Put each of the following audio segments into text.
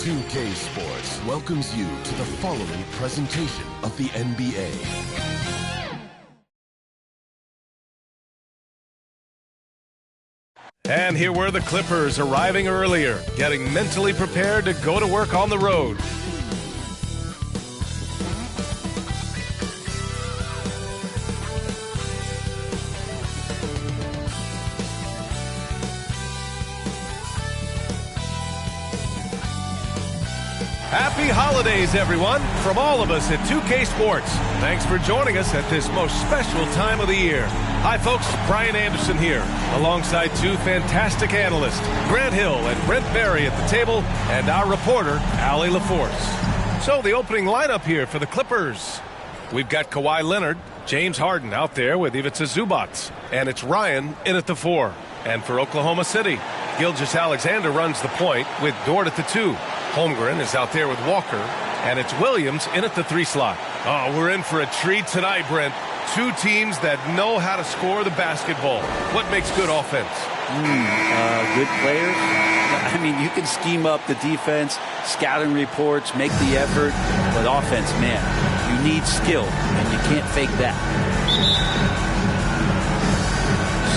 2K Sports welcomes you to the following presentation of the NBA. And here were the Clippers arriving earlier, getting mentally prepared to go to work on the road. Happy holidays, everyone, from all of us at 2K Sports. Thanks for joining us at this most special time of the year. Hi, folks. Brian Anderson here, alongside two fantastic analysts, Grant Hill and Brent Barry at the table, and our reporter, Allie LaForce. So the opening lineup here for the Clippers. We've got Kawhi Leonard, James Harden out there with Ivica Zubac, and it's Ryan in at the 4. And for Oklahoma City, Gilgeous-Alexander runs the point with Dort at the 2. Holmgren is out there with Walker, and it's Williams in at the 3 slot. Oh, we're in for a treat tonight, Brent. Two teams that know how to score the basketball. What makes good offense? Good players. I mean, you can scheme up the defense, scouting reports, make the effort, but offense, man, you need skill, and you can't fake that.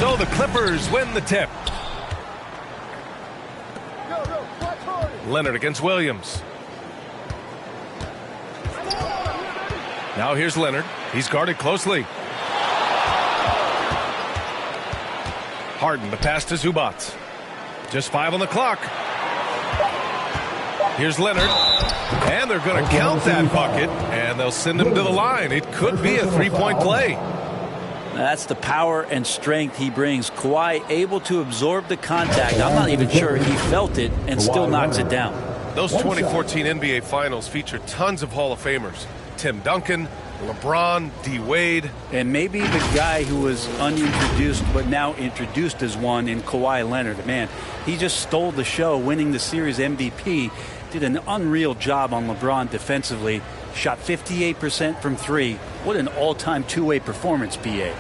So the Clippers win the tip. Leonard against Williams. Now here's Leonard. He's guarded closely. Harden, the pass to Zubac. Just 5 on the clock. Here's Leonard. And they're going to count that bucket, and they'll send him to the line. It could be a three-point play. That's the power and strength he brings. Kawhi able to absorb the contact. I'm not even sure he felt it and still knocks it down. Those 2014 NBA Finals feature tons of Hall of Famers. Tim Duncan, LeBron, D. Wade. And maybe the guy who was unintroduced but now introduced as one in Kawhi Leonard. Man, he just stole the show, winning the series MVP. Did an unreal job on LeBron defensively. Shot 58% from 3. What an all-time two-way performance, BA.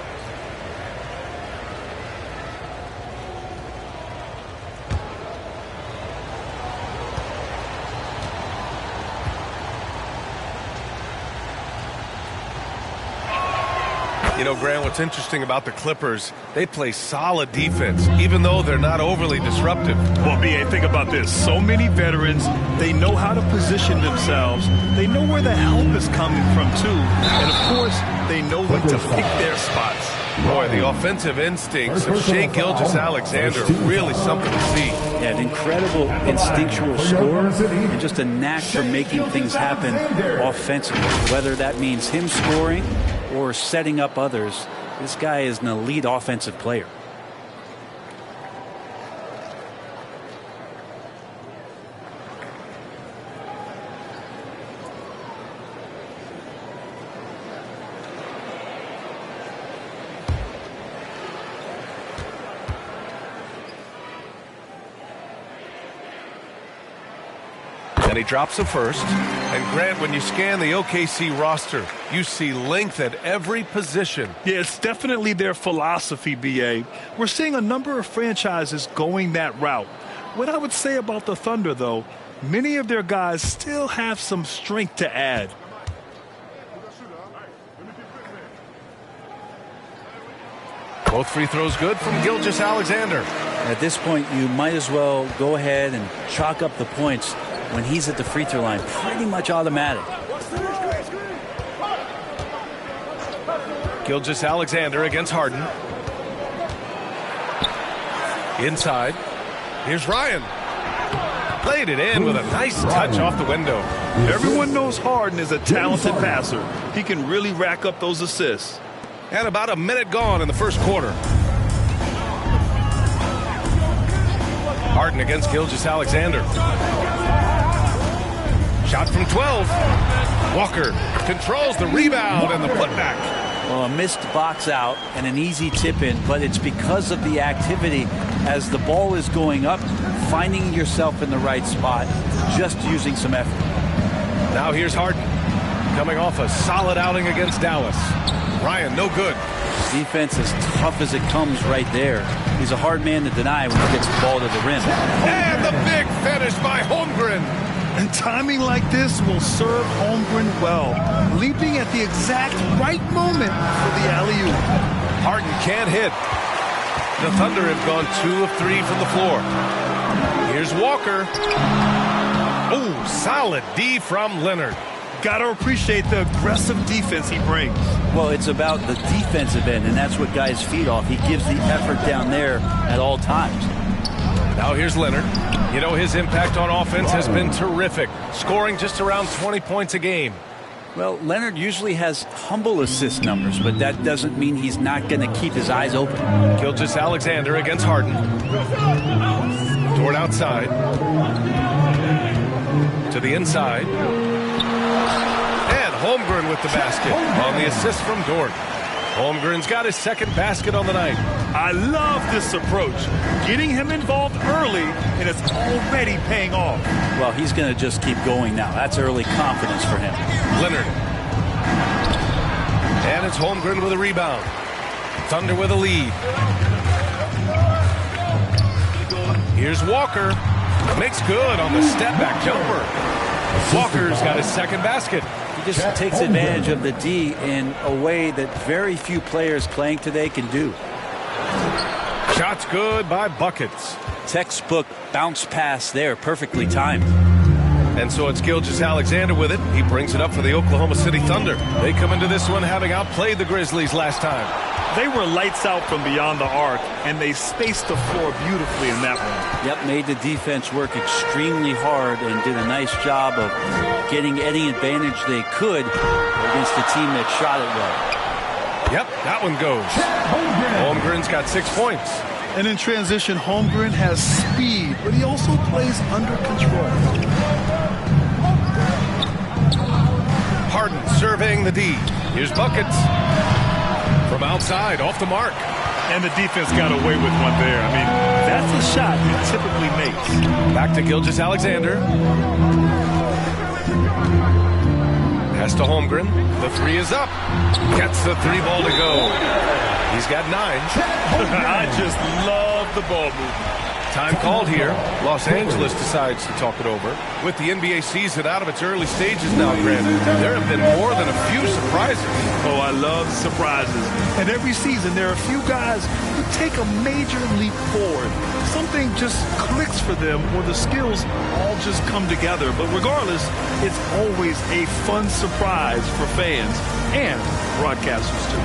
You know, Grant, what's interesting about the Clippers, they play solid defense, even though they're not overly disruptive. Well, B.A., think about this. So many veterans, they know how to position themselves. They know where the help is coming from, too. And, of course, they know when to pick their spots. Boy, the offensive instincts of Shai Gilgeous-Alexander are really something to see. Yeah, an incredible instinctual scorer and just a knack for making things happen offensively. Whether that means him scoring or setting up others, this guy is an elite offensive player. And he drops a first. And Grant, when you scan the OKC roster, you see length at every position. Yeah, it's definitely their philosophy, B.A. We're seeing a number of franchises going that route. What I would say about the Thunder, though, many of their guys still have some strength to add. Both free throws good from Gilgeous-Alexander. At this point, you might as well go ahead and chalk up the points when he's at the free throw line. Pretty much automatic. Gilgeous-Alexander against Harden. Inside. Here's Ryan. Played it in with a nice touch off the window. Everyone knows Harden is a talented passer. He can really rack up those assists. And about a minute gone in the first quarter. Harden against Gilgeous-Alexander. Shot from 12. Walker controls the rebound and the putback. Well, a missed box out and an easy tip in, but it's because of the activity as the ball is going up, finding yourself in the right spot, just using some effort. Now here's Harden, coming off a solid outing against Dallas. Ryan, no good. Defense as tough as it comes right there. He's a hard man to deny when he gets the ball to the rim. And the big finish by Holmgren. And timing like this will serve Holmgren well, leaping at the exact right moment for the alley-oop. Harden can't hit. The Thunder have gone 2 of 3 from the floor. Here's Walker. Oh, solid D from Leonard. Got to appreciate the aggressive defense he brings. Well, it's about the defensive end, and that's what guys feed off. He gives the effort down there at all times. Now here's Leonard. You know, his impact on offense has been terrific, scoring just around 20 points a game. Well, Leonard usually has humble assist numbers, but that doesn't mean he's not going to keep his eyes open. Gilgeous-Alexander against Harden. Toward outside. To the inside. And Holmgren with the basket on the assist from Dort. Holmgren's got his second basket on the night. I love this approach. Getting him involved early, and it's already paying off. Well, he's going to just keep going now. That's early confidence for him. Leonard. And it's Holmgren with a rebound. Thunder with a lead. Here's Walker. Makes good on the step-back jumper. Walker's got his second basket. He just takes advantage of the D in a way that very few players playing today can do. Shots good by Buckets. Textbook bounce pass there, perfectly timed. And so it's Gilgeous-Alexander with it. He brings it up for the Oklahoma City Thunder. They come into this one having outplayed the Grizzlies last time. They were lights out from beyond the arc, and they spaced the floor beautifully in that one. Yep, made the defense work extremely hard and did a nice job of getting any advantage they could against a team that shot it well. Yep, that one goes. Holmgren's got 6 points. And in transition, Holmgren has speed, but he also plays under control. Harden surveying the D. Here's Buckets. From outside, off the mark. And the defense got away with one there. I mean, that's a shot he typically makes. Back to Gilgeous-Alexander. Pass to Holmgren. The three is up. Gets the 3 ball to go. He's got 9. I just love the ball movement. Time called here. Los Angeles decides to talk it over. With the NBA season out of its early stages now, Grant, there have been more than a few surprises. Oh, I love surprises. And every season, there are a few guys who take a major leap forward. Something just clicks for them, or the skills all just come together. But regardless, it's always a fun surprise for fans and broadcasters, too.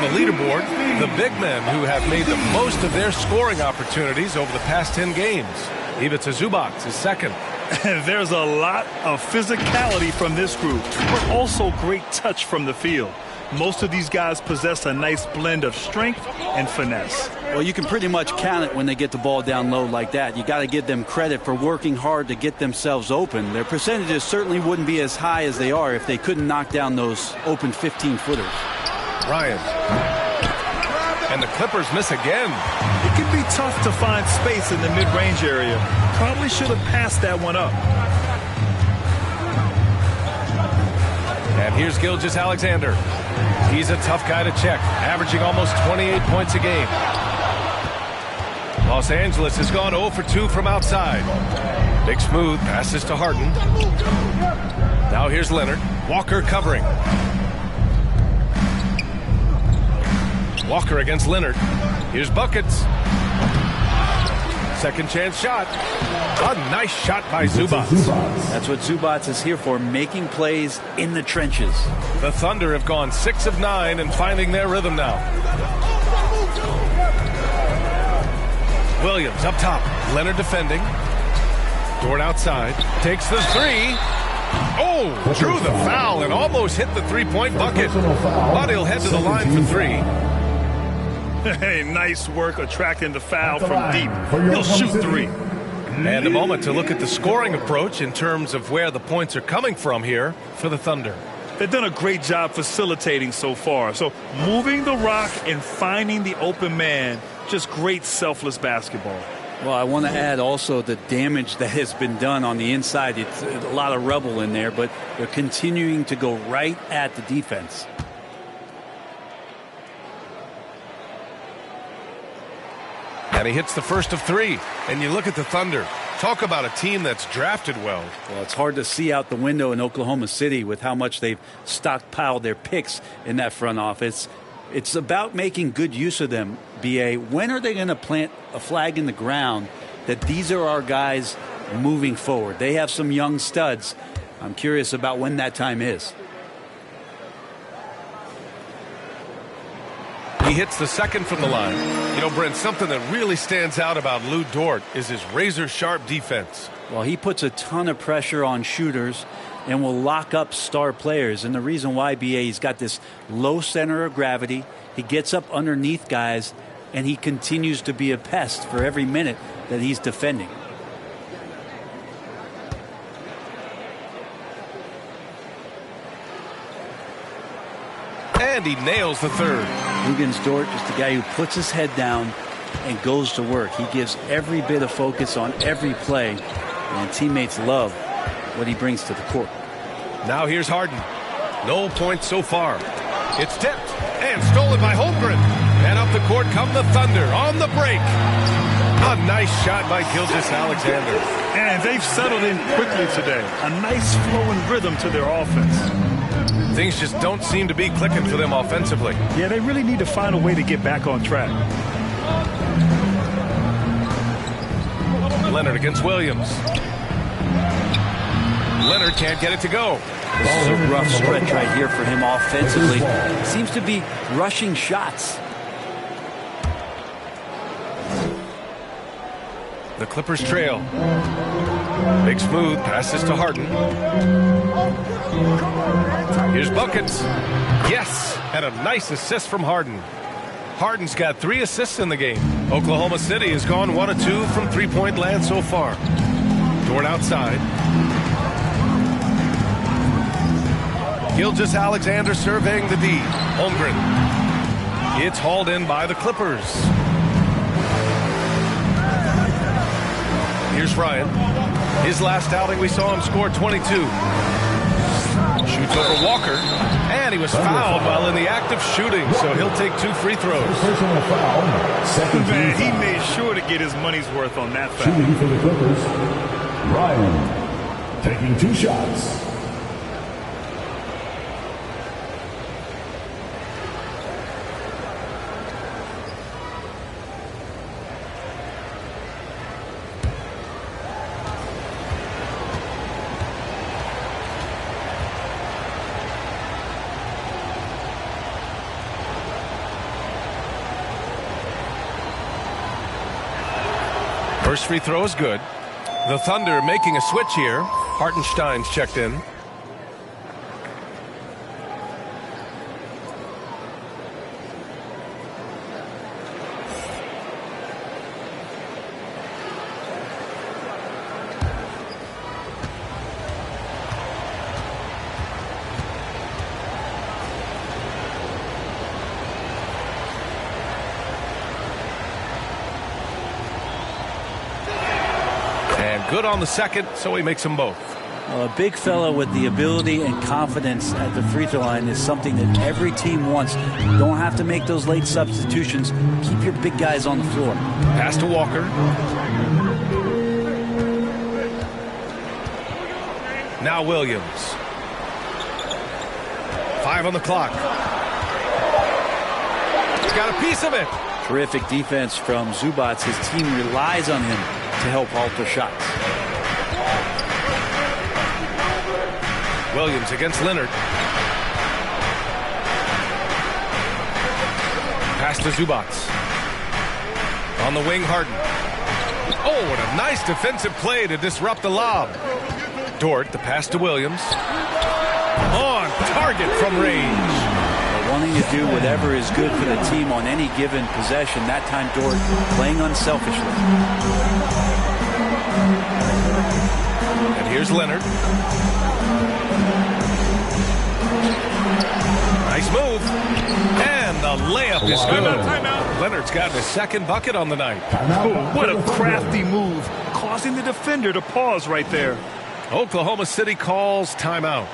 Leaderboard, the big men who have made the most of their scoring opportunities over the past 10 games. Ivica Zubac is second. There's a lot of physicality from this group, but also great touch from the field. Most of these guys possess a nice blend of strength and finesse. Well, you can pretty much count it when they get the ball down low like that. You got to give them credit for working hard to get themselves open. Their percentages certainly wouldn't be as high as they are if they couldn't knock down those open 15-footers. Ryan. And the Clippers miss again. It can be tough to find space in the mid-range area. Probably should have passed that one up. And here's Gilgeous-Alexander. He's a tough guy to check, averaging almost 28 points a game. Los Angeles has gone 0 for 2 from outside. Big smooth passes to Harden. Now here's Leonard. Walker covering. Walker against Leonard. Here's Buckets. second chance shot. A nice shot by Zubac. That's what Zubac is here for, making plays in the trenches. The Thunder have gone 6 of 9 and finding their rhythm now. Williams up top. Leonard defending. Dort outside. Takes the three. Oh, drew the foul and almost hit the three-point bucket. But he'll head to the line for three. Hey, nice work attracting the foul from deep. He'll shoot three. And a moment to look at the scoring approach in terms of where the points are coming from here for the Thunder. They've done a great job facilitating so far. So moving the rock and finding the open man, just great selfless basketball. Well, I want to add also the damage that has been done on the inside. It's a lot of rubble in there, but they're continuing to go right at the defense. And he hits the first of three. And you look at the Thunder. Talk about a team that's drafted well. Well, it's hard to see out the window in Oklahoma City with how much they've stockpiled their picks in that front office. It's about making good use of them, B.A. When are they going to plant a flag in the ground that these are our guys moving forward? They have some young studs. I'm curious about when that time is. He hits the second from the line. You know, Brent, something that really stands out about Lu Dort is his razor-sharp defense. Well, he puts a ton of pressure on shooters and will lock up star players. And the reason why, B.A., he's got this low center of gravity. He gets up underneath guys, and he continues to be a pest for every minute that he's defending. And he nails the third. Luguentz Dort, just a guy who puts his head down and goes to work. He gives every bit of focus on every play, and teammates love what he brings to the court. Now here's Harden. No points so far. It's tipped and stolen by Holmgren. And up the court come the Thunder on the break. A nice shot by Gilgeous-Alexander. And they've settled in quickly today. A nice flowing rhythm to their offense. Things just don't seem to be clicking for them offensively. Yeah, they really need to find a way to get back on track. Leonard against Williams. Leonard can't get it to go. This is a rough stretch right here for him offensively. Seems to be rushing shots. The Clippers trail. Big smooth passes to Harden. Here's buckets. Yes, and a nice assist from Harden. Harden's got 3 assists in the game. Oklahoma City has gone 1 of 2 from three-point land so far. Dort outside. Gilgeous-Alexander surveying the D. Holmgren. It's hauled in by the Clippers. Here's Ryan. His last outing, we saw him score 22. Shoots over Walker, and he was fouled while in the act of shooting, so he'll take 2 free throws. Personal foul. Second Man, he foul. made sure to get his money's worth on that foul. Shooting for the Clippers. Ryan taking 2 shots. First free throw is good. The Thunder making a switch here. Hartenstein's checked in. Good on the second, so he makes them both. Well, a big fella with the ability and confidence at the free throw line is something that every team wants. Don't have to make those late substitutions. Keep your big guys on the floor. Pass to Walker. Now Williams. 5 on the clock. He's got a piece of it. Terrific defense from Zubac. His team relies on him to help alter shots. Williams against Leonard. Pass to Zubac. On the wing, Harden. Oh, what a nice defensive play to disrupt the lob. Dort, the pass to Williams. On target from range. Wanting to do whatever is good for the team on any given possession. That time, Dort playing unselfishly. And here's Leonard. Nice move. And the layup is good. Timeout. Leonard's gotten his second bucket on the night. What a crafty move, causing the defender to pause right there. Oklahoma City calls timeout.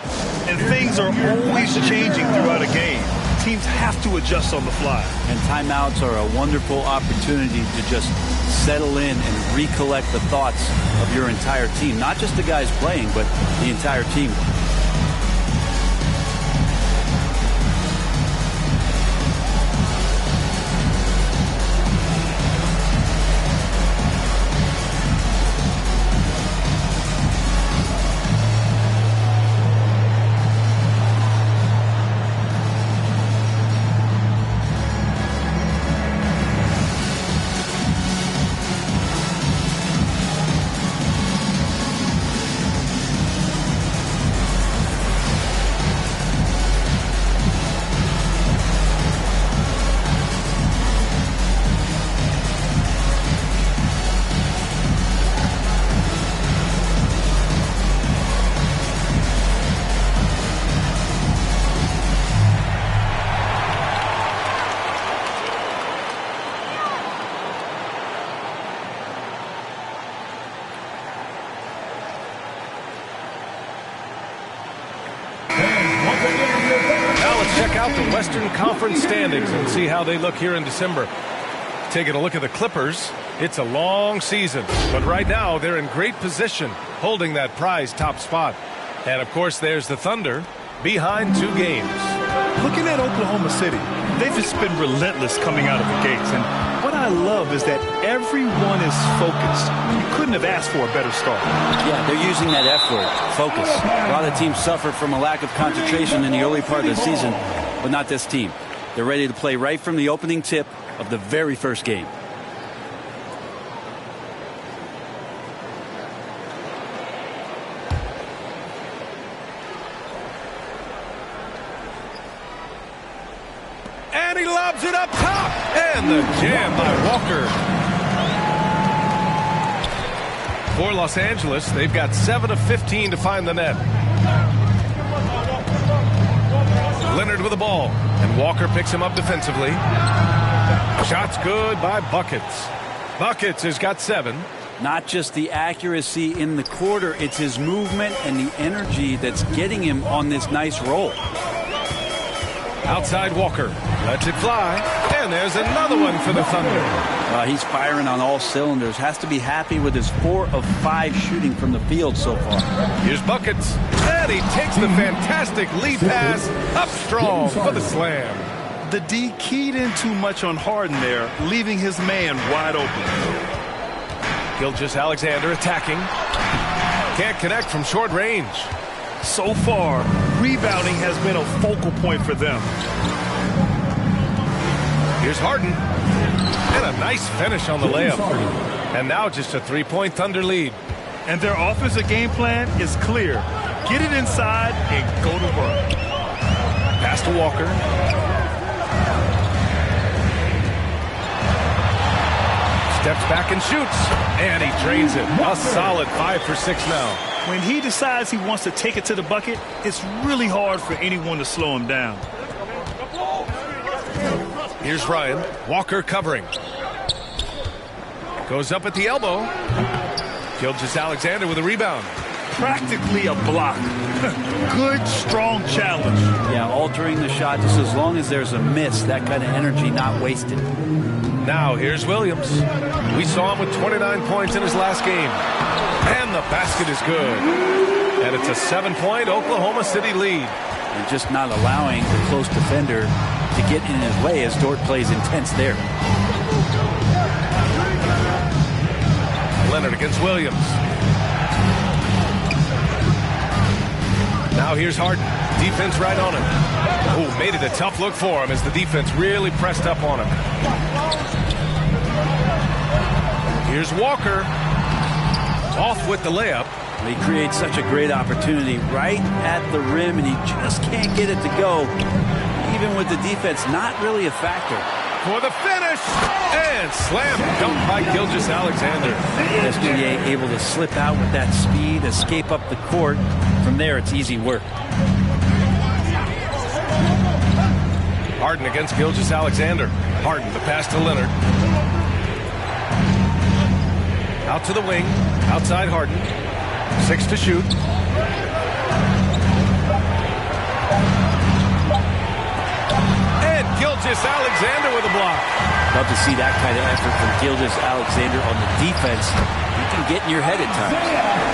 And things are always changing throughout a game. Teams have to adjust on the fly. And timeouts are a wonderful opportunity to just settle in and recollect the thoughts of your entire team. Not just the guys playing, but the entire team. Out the Western Conference standings and see how they look here in December. Taking a look at the Clippers, it's a long season, but right now they're in great position, holding that prize top spot. And of course, there's the Thunder behind 2 games. Looking at Oklahoma City, they've just been relentless coming out of the gates. And what I love is that everyone is focused. You couldn't have asked for a better start. Yeah, they're using that F word, focus. A lot of teams suffer from a lack of concentration in the early part of the season, but not this team. They're ready to play right from the opening tip of the very first game. And he lobs it up top. And the jam by Walker. For Los Angeles, they've got 7 of 15 to find the net. Leonard with the ball, and Walker picks him up defensively. Shot's good by Buckets. Buckets has got 7. Not just the accuracy in the quarter, it's his movement and the energy that's getting him on this nice roll. Outside Walker, lets it fly, and there's another one for the Thunder. He's firing on all cylinders. Has to be happy with his 4 of 5 shooting from the field so far. Here's Buckets, and he takes the fantastic lead pass up strong for the slam. The D keyed in too much on Harden there, leaving his man wide open. Gilgeous-Alexander attacking. Can't connect from short range. So far, rebounding has been a focal point for them. Here's Harden. And a nice finish on the layup. And now just a 3-point Thunder lead. And their offensive game plan is clear. Get it inside and go to work. Pass to Walker. Steps back and shoots. And he drains it. A solid 5 for 6 now. When he decides he wants to take it to the bucket, it's really hard for anyone to slow him down. Here's Ryan. Walker covering. Goes up at the elbow. Gilgeous-Alexander with a rebound. Practically a block. Good, strong challenge. Yeah, altering the shot just as long as there's a miss. That kind of energy not wasted. Now here's Williams. We saw him with 29 points in his last game. And the basket is good. And it's a 7-point Oklahoma City lead. And just not allowing the close defender to get in his way as Dort plays intense there. Leonard against Williams. Now here's Harden. Defense right on him. Oh, made it a tough look for him as the defense really pressed up on him. Here's Walker. Off with the layup. He creates such a great opportunity right at the rim, and he just can't get it to go. Even with the defense, not really a factor. For the finish, and slam dunk by Gilgeous-Alexander. SGA able to slip out with that speed, escape up the court. From there, it's easy work. Harden against Gilgeous-Alexander. Harden, the pass to Leonard. Out to the wing, outside Harden. 6 to shoot. And Gilgeous-Alexander with a block. Love to see that kind of effort from Gilgeous-Alexander on the defense. He can get in your head at times.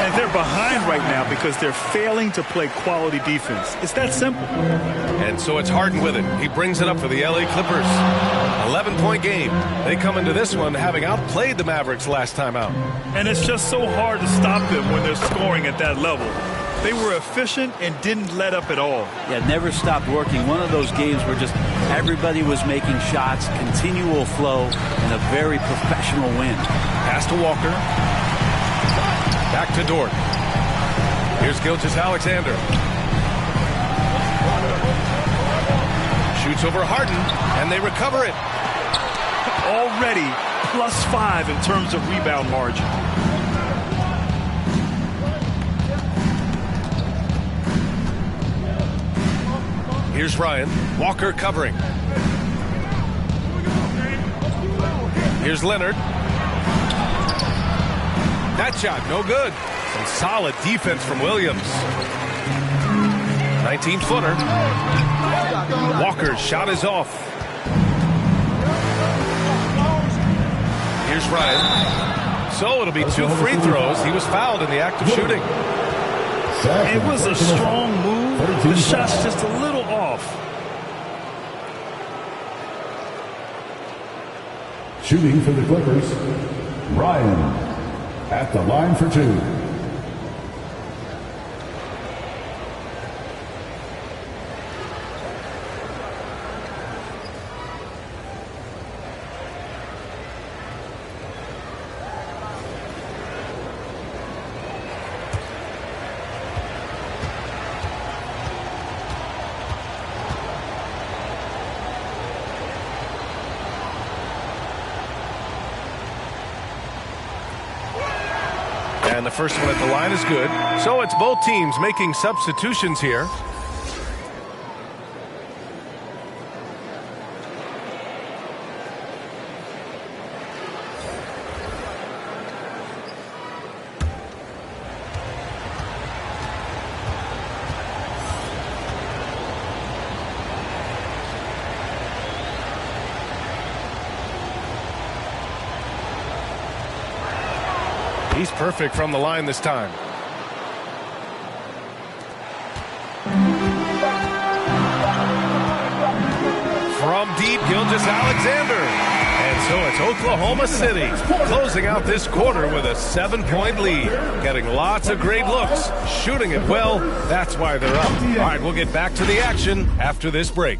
And they're behind right now because they're failing to play quality defense. It's that simple. And so it's Harden with it. He brings it up for the LA Clippers. 11-point game. They come into this one having outplayed the Mavericks last time out. And it's just so hard to stop them when they're scoring at that level. They were efficient and didn't let up at all. Yeah, never stopped working. One of those games where just everybody was making shots, continual flow, and a very professional win. Pass to Walker. Back to Dort. Here's Gilgeous-Alexander. Shoots over Harden, and they recover it. Already +5 in terms of rebound margin. Here's Ryan. Walker covering. Here's Leonard. That shot, no good. Some solid defense from Williams. 19-footer. Walker's shot is off. Here's Ryan. So it'll be 2 free throws. He was fouled in the act of shooting. It was a strong move. The shot's just a little off. Shooting for the Clippers, Ryan at the line for 2. And the first one at the line is good. So it's both teams making substitutions here. He's perfect from the line this time. From deep, Gilgeous-Alexander. And so it's Oklahoma City closing out this quarter with a 7-point lead. Getting lots of great looks, shooting it well. That's why they're up. All right, we'll get back to the action after this break.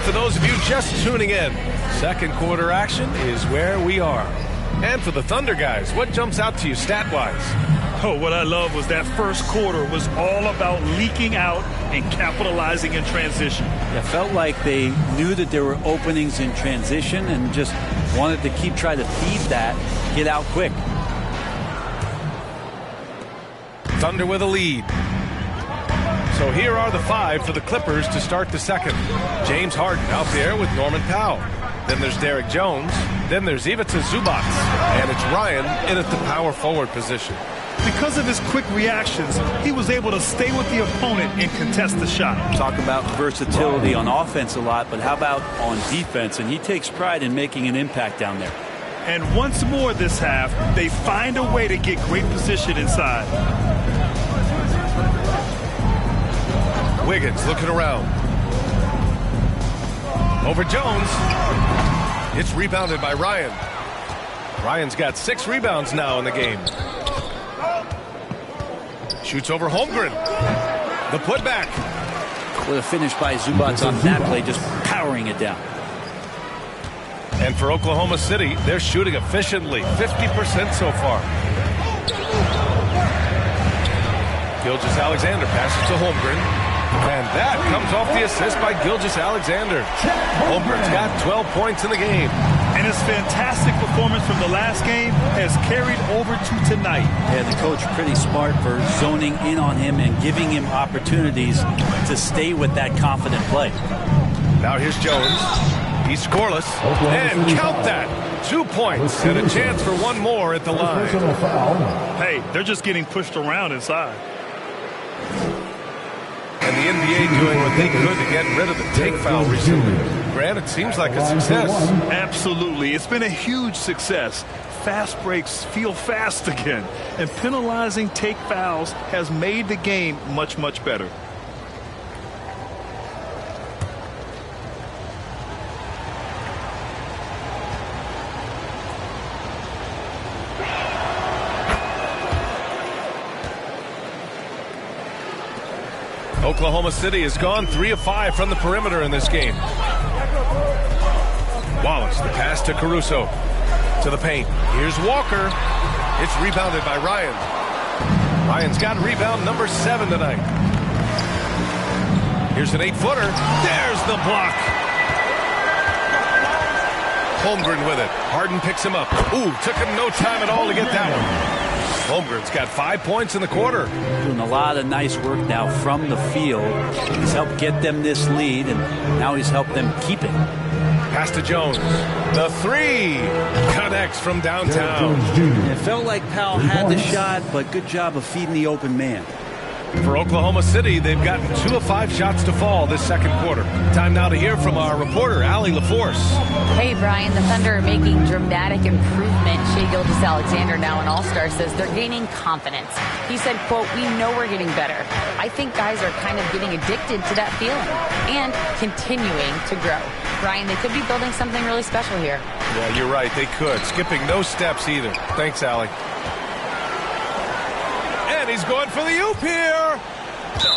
For those of you just tuning in, second quarter action is where we are. And for the Thunder guys, what jumps out to you stat-wise? Oh, what I love was that first quarter was all about leaking out and capitalizing in transition. It felt like they knew that there were openings in transition and just wanted to keep trying to feed that, get out quick. Thunder with a lead. So here are the 5 for the Clippers to start the second. James Harden out there with Norman Powell. Then there's Derek Jones. Then there's Ivica Zubac. And it's Ryan in at the power forward position. Because of his quick reactions, he was able to stay with the opponent and contest the shot. Talk about versatility on offense a lot, but how about on defense? And he takes pride in making an impact down there. And once more this half, they find a way to get great position inside. Wiggins looking around. Over Jones. It's rebounded by Ryan. Ryan's got 6 rebounds now in the game. Shoots over Holmgren. The putback. With a finish by Zubac on that play, just powering it down. And for Oklahoma City, they're shooting efficiently, 50% so far. Gilgeous-Alexander passes to Holmgren. And that comes off the assist by Gilgeous-Alexander. Holmgren's got 12 points in the game. And his fantastic performance from the last game has carried over to tonight. Yeah, the coach pretty smart for zoning in on him and giving him opportunities to stay with that confident play. Now here's Jones. He's scoreless. And count that. 2 points and a chance for one more at the line. Hey, they're just getting pushed around inside. And the NBA doing what they could to get rid of the take foul recently. Grant, it seems like a success. Absolutely. It's been a huge success. Fast breaks feel fast again. And penalizing take fouls has made the game much, much better. Oklahoma City has gone 3 of 5 from the perimeter in this game. Wallace, the pass to Caruso. To the paint. Here's Walker. It's rebounded by Ryan. Ryan's got rebound number 7 tonight. Here's an 8-footer. There's the block. Holmgren with it. Harden picks him up. Ooh, took him no time at all to get that one. Holmgren's got 5 points in the quarter. Doing a lot of nice work now from the field. He's helped get them this lead, and now he's helped them keep it. Pass to Jones. The 3 connects from downtown. It felt like Powell had the shot, but good job of feeding the open man. For Oklahoma City, they've gotten 2 of 5 shots to fall this second quarter. Time now to hear from our reporter, Allie LaForce. Hey, Brian, the Thunder are making dramatic improvement. Shai Gilgeous-Alexander, now an All-Star, says they're gaining confidence. He said, quote, "We know we're getting better. I think guys are kind of getting addicted to that feeling and continuing to grow." Brian, they could be building something really special here. Yeah, you're right. They could. Skipping no steps either. Thanks, Allie. And he's going for the oop here.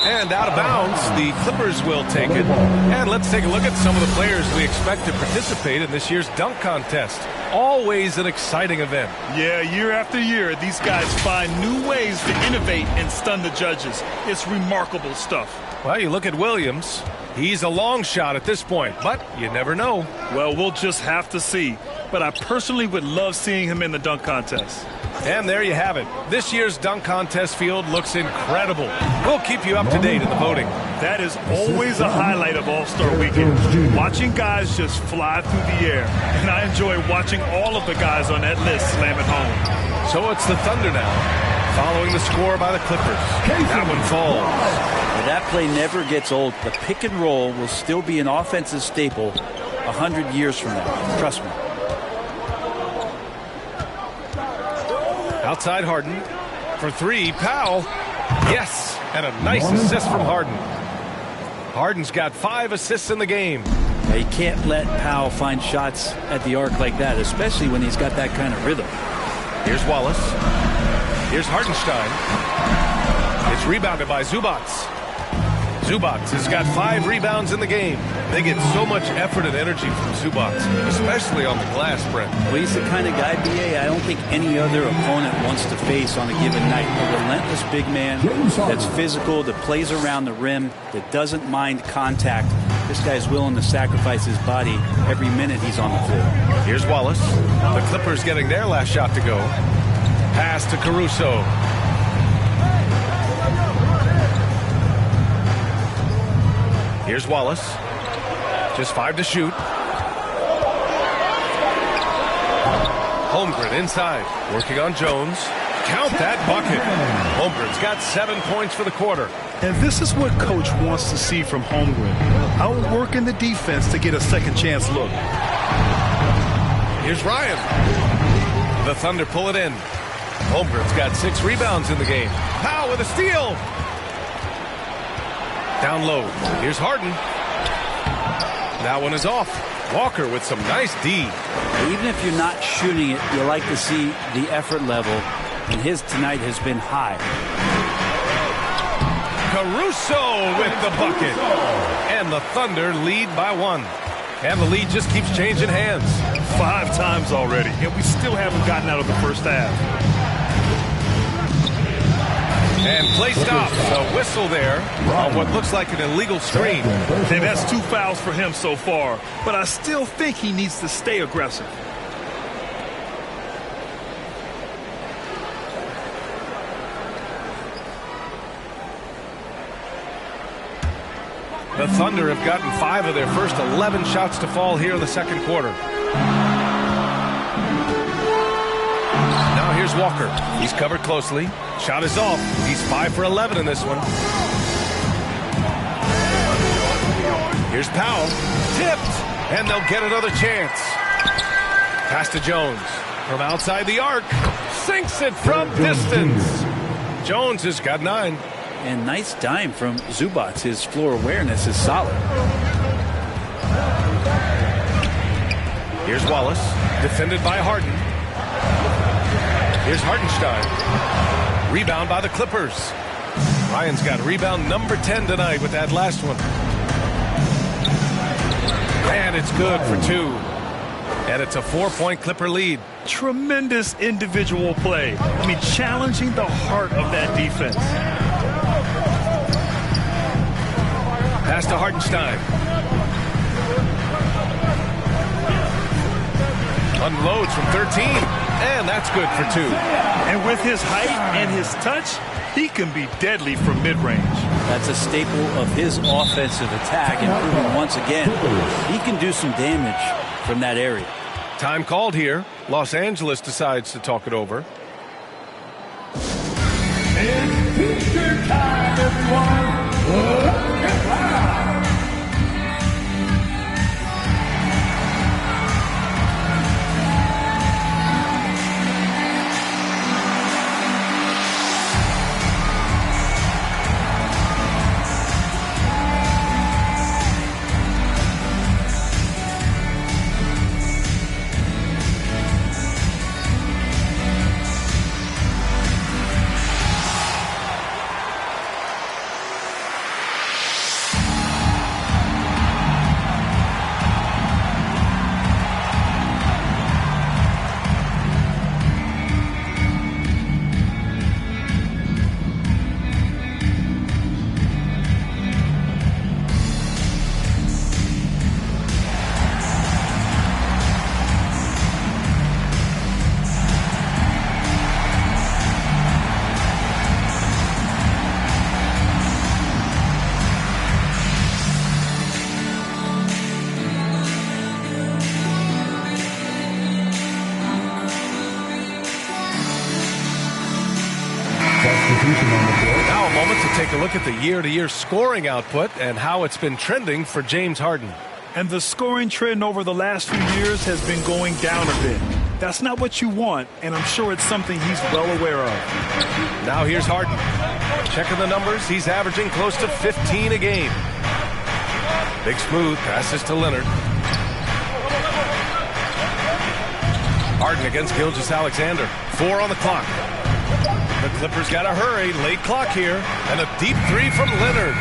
And out of bounds, the Clippers will take it. And let's take a look at some of the players we expect to participate in this year's dunk contest. Always an exciting event. Yeah, year after year, these guys find new ways to innovate and stun the judges. It's remarkable stuff. Well, you look at Williams. He's a long shot at this point, but you never know. Well, we'll just have to see. But I personally would love seeing him in the dunk contest. And there you have it. This year's dunk contest field looks incredible. We'll keep you up to date in the voting. That is always a highlight of All-Star Weekend. Watching guys just fly through the air. And I enjoy watching all of the guys on that list slam it home. So it's the Thunder now, following the score by the Clippers. That one falls. Well, that play never gets old. The pick and roll will still be an offensive staple 100 years from now. Trust me. Outside Harden for 3. Powell. Yes. And a nice assist from Harden. Harden's got 5 assists in the game. Yeah, you can't let Powell find shots at the arc like that, especially when he's got that kind of rhythm. Here's Wallace. Here's Hartenstein. It's rebounded by Zubac. Zubac has got 5 rebounds in the game. They get so much effort and energy from Zubac, especially on the glass, Brent. Well, he's the kind of guy, B.A., I don't think any other opponent wants to face on a given night. A relentless big man that's physical, that plays around the rim, that doesn't mind contact. This guy's willing to sacrifice his body every minute he's on the floor. Here's Wallace. The Clippers getting their last shot to go. Pass to Caruso. Here's Wallace. Just 5 to shoot. Holmgren inside. Working on Jones. Count that bucket. Holmgren's got 7 points for the quarter. And this is what Coach wants to see from Holmgren. Outworking the defense to get a second chance look. Here's Ryan. The Thunder pull it in. Holmgren's got 6 rebounds in the game. Powell with a steal. Down low. Here's Harden. That one is off. Walker with some nice D. Even if you're not shooting it, you like to see the effort level, and his tonight has been high. Caruso with the bucket. And the Thunder lead by 1. And the lead just keeps changing hands. 5 times already, and we still haven't gotten out of the first half. And play stops. A whistle there on what looks like an illegal screen. And that's 2 fouls for him so far. But I still think he needs to stay aggressive. The Thunder have gotten 5 of their first 11 shots to fall here in the second quarter. Now here's Walker. He's covered closely. Shot is off. He's 5 for 11 in this one. Here's Powell. Tipped. And they'll get another chance. Pass to Jones. From outside the arc. Sinks it from distance. Jones has got 9. And nice dime from Zubac. His floor awareness is solid. Here's Wallace. Defended by Harden. Here's Hartenstein. Rebound by the Clippers. Ryan's got rebound number 10 tonight with that last one. And it's good for 2. And it's a 4-point Clipper lead. Tremendous individual play. I mean, challenging the heart of that defense. Pass to Hartenstein. Unloads from 13. And that's good for 2. And with his height and his touch, he can be deadly from mid-range. That's a staple of his offensive attack, and proving once again he can do some damage from that area. Time called here. Los Angeles decides to talk it over. It's feature time, everyone. Look alive. Now a moment to take a look at the year-to-year scoring output and how it's been trending for James Harden. And the scoring trend over the last few years has been going down a bit. That's not what you want, and I'm sure it's something he's well aware of. Now here's Harden. Checking the numbers, he's averaging close to 15 a game. Big smooth passes to Leonard. Harden against Gilgeous-Alexander. 4 on the clock. The Clippers got to hurry. Late clock here. And a deep 3 from Leonard.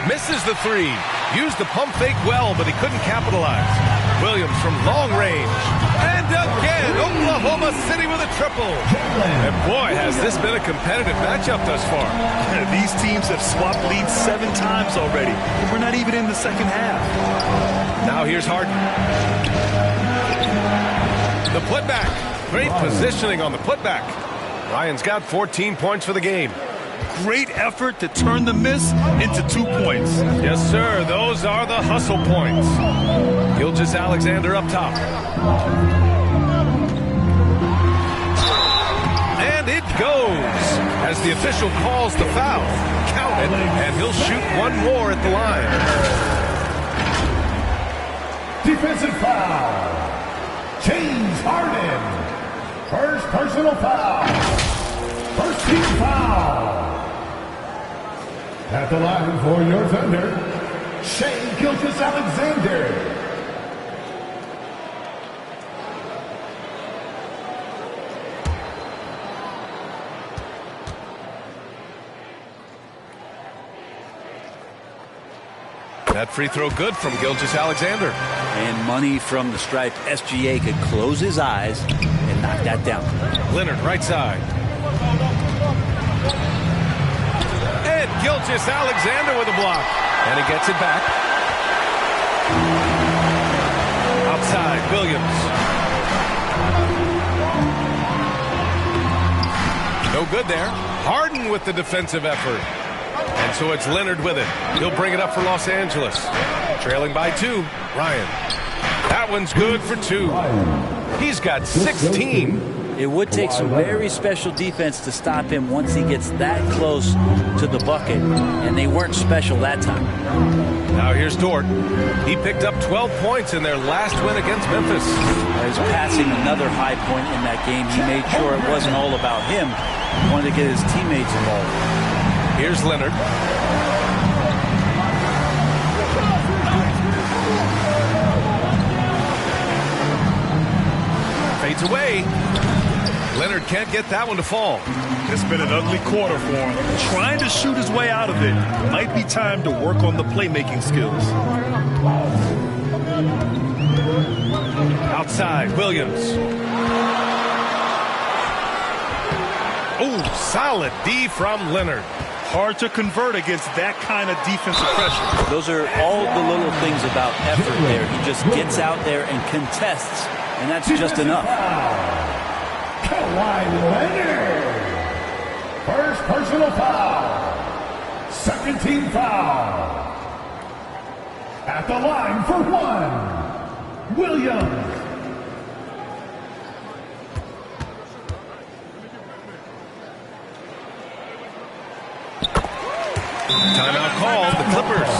Misses the 3. Used the pump fake well, but he couldn't capitalize. Williams from long range. And again, Oklahoma City with a triple. And boy, has this been a competitive matchup thus far. These teams have swapped leads 7 times already. We're not even in the second half. Now here's Harden. The putback. Great positioning on the putback. Ryan's got 14 points for the game. Great effort to turn the miss into 2 points. Yes, sir. Those are the hustle points. Gilgeous-Alexander up top. And And it goes as the official calls the foul. Count it, and he'll shoot one more at the line. Defensive foul. James Harden. First personal foul. First team foul. At the line for your Thunder, Shai Gilgeous-Alexander. That free throw good from Gilgeous-Alexander. And money from the stripe. SGA could close his eyes and knock that down. Leonard, right side. And Gilgeous-Alexander with a block. And he gets it back. Outside, Williams. No good there. Harden with the defensive effort. And so it's Leonard with it. He'll bring it up for Los Angeles. Trailing by 2. Ryan. That one's good for 2. He's got 16. It would take some very special defense to stop him once he gets that close to the bucket. And they weren't special that time. Now here's Dort. He picked up 12 points in their last win against Memphis. He's passing another high point in that game. He made sure it wasn't all about him. He wanted to get his teammates involved. Here's Leonard. Fades away. Leonard can't get that one to fall. It's been an ugly quarter for him. Trying to shoot his way out of it. Might be time to work on the playmaking skills. Outside, Williams. Oh, solid D from Leonard. Hard to convert against that kind of defensive pressure. Those are all the little things about effort there. He just gets out there and contests, and that's just enough. Kawhi Leonard. First personal foul. Second team foul. At the line for 1. Williams. Timeout called, the Clippers.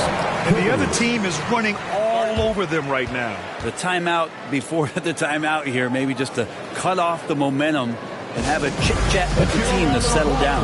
And the other team is running all over them right now. The timeout before the timeout here, maybe just to cut off the momentum and have a chit-chat with the team to settle down.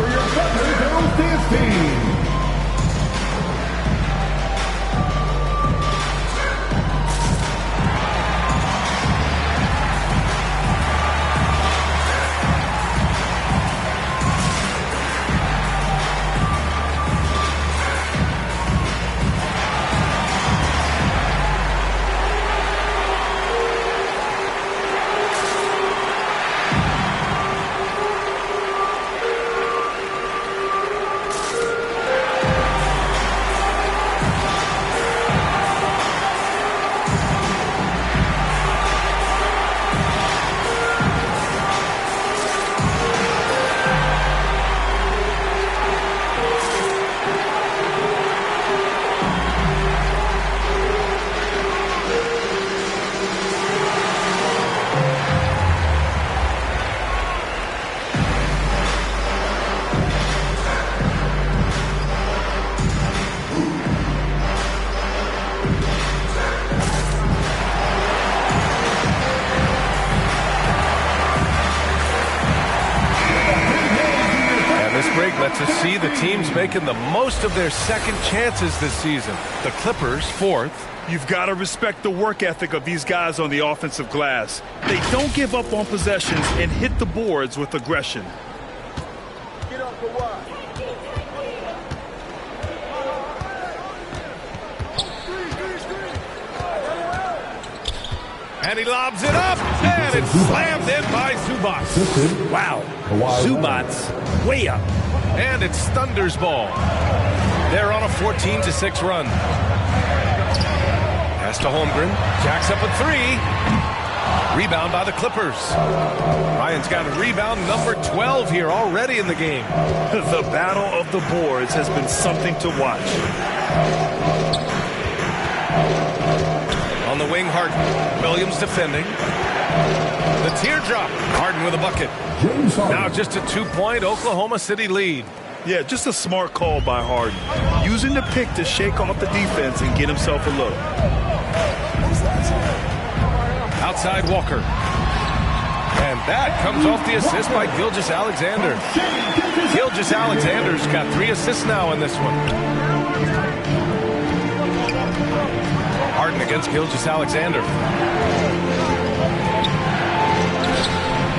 Lets us see the teams making the most of their second chances this season. The Clippers, 4th. You've got to respect the work ethic of these guys on the offensive glass. They don't give up on possessions and hit the boards with aggression. Get up, Kawhi. And he lobs it up, and it's slammed in by Zubac. Wow. Zubac way up. And it's Thunder's ball. They're on a 14-6 run. Pass to Holmgren. Jacks up a 3. Rebound by the Clippers. Ryan's got a rebound number 12 here already in the game. The battle of the boards has been something to watch. On the wing, Harden. Williams defending. The teardrop. Harden with a bucket. James Harden. Now just a 2-point Oklahoma City lead. Yeah, just a smart call by Harden. Using the pick to shake off the defense and get himself a look. Outside Walker. And that comes off the assist by Gilgeous-Alexander. Gilgeous-Alexander's got 3 assists now in this one. Harden against Gilgeous-Alexander.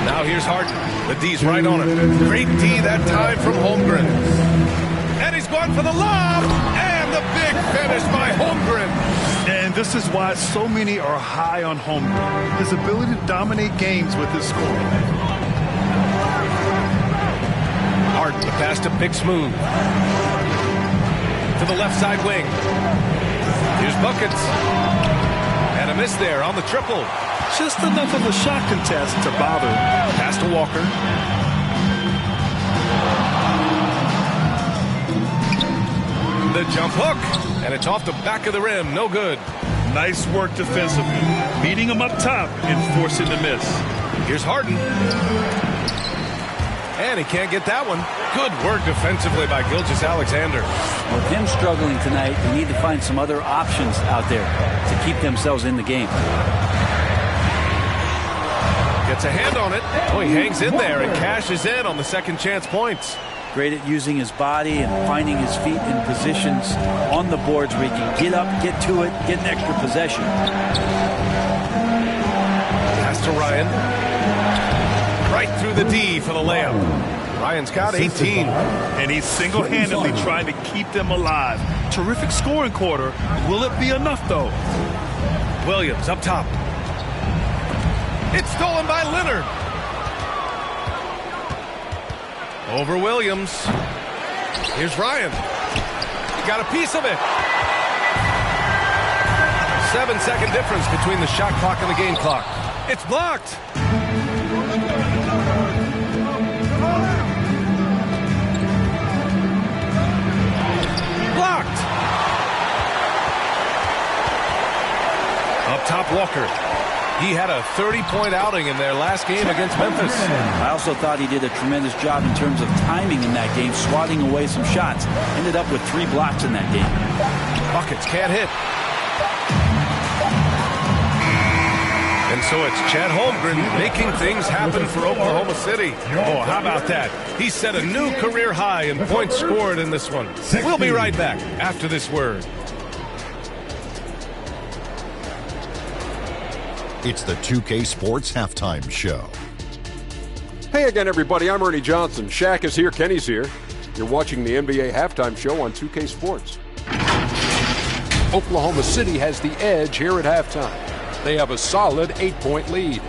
Now here's Harden. The D's right on him. Great D that time from Holmgren. And he's going for the lob. And the big finish by Holmgren. And this is why so many are high on Holmgren. His ability to dominate games with his scoring. Harden, the pass to Big Smooth. To the left side wing. Here's buckets. And a miss there on the triple. Just enough of a shot contest to bother him. Pass to Walker. The jump hook. And it's off the back of the rim. No good. Nice work defensively. Beating him up top and forcing the miss. Here's Harden. And he can't get that one. Good work defensively by Gilgeous-Alexander. With him struggling tonight, they need to find some other options out there to keep themselves in the game. Gets a hand on it. Oh, he hangs in there and cashes in on the second chance points. Great at using his body and finding his feet in positions on the boards where he can get up, get to it, get an extra possession. Pass to Ryan. Right through the D for the layup. Ryan's got 18. And he's single-handedly trying to keep them alive. Terrific scoring quarter. Will it be enough, though? Williams up top. It's stolen by Leonard. Over Williams. Here's Ryan. He got a piece of it. 7-second difference between the shot clock and the game clock. It's blocked. Blocked. Up top, Walker. He had a 30-point outing in their last game against Memphis. I also thought he did a tremendous job in terms of timing in that game, swatting away some shots. Ended up with 3 blocks in that game. Buckets can't hit. And so it's Chet Holmgren making things happen for Oklahoma City. Oh, how about that? He set a new career high in points scored in this one. We'll be right back after this word. It's the 2K Sports Halftime Show. Hey again, everybody. I'm Ernie Johnson. Shaq is here. Kenny's here. You're watching the NBA Halftime Show on 2K Sports. Oklahoma City has the edge here at halftime. They have a solid 8-point lead.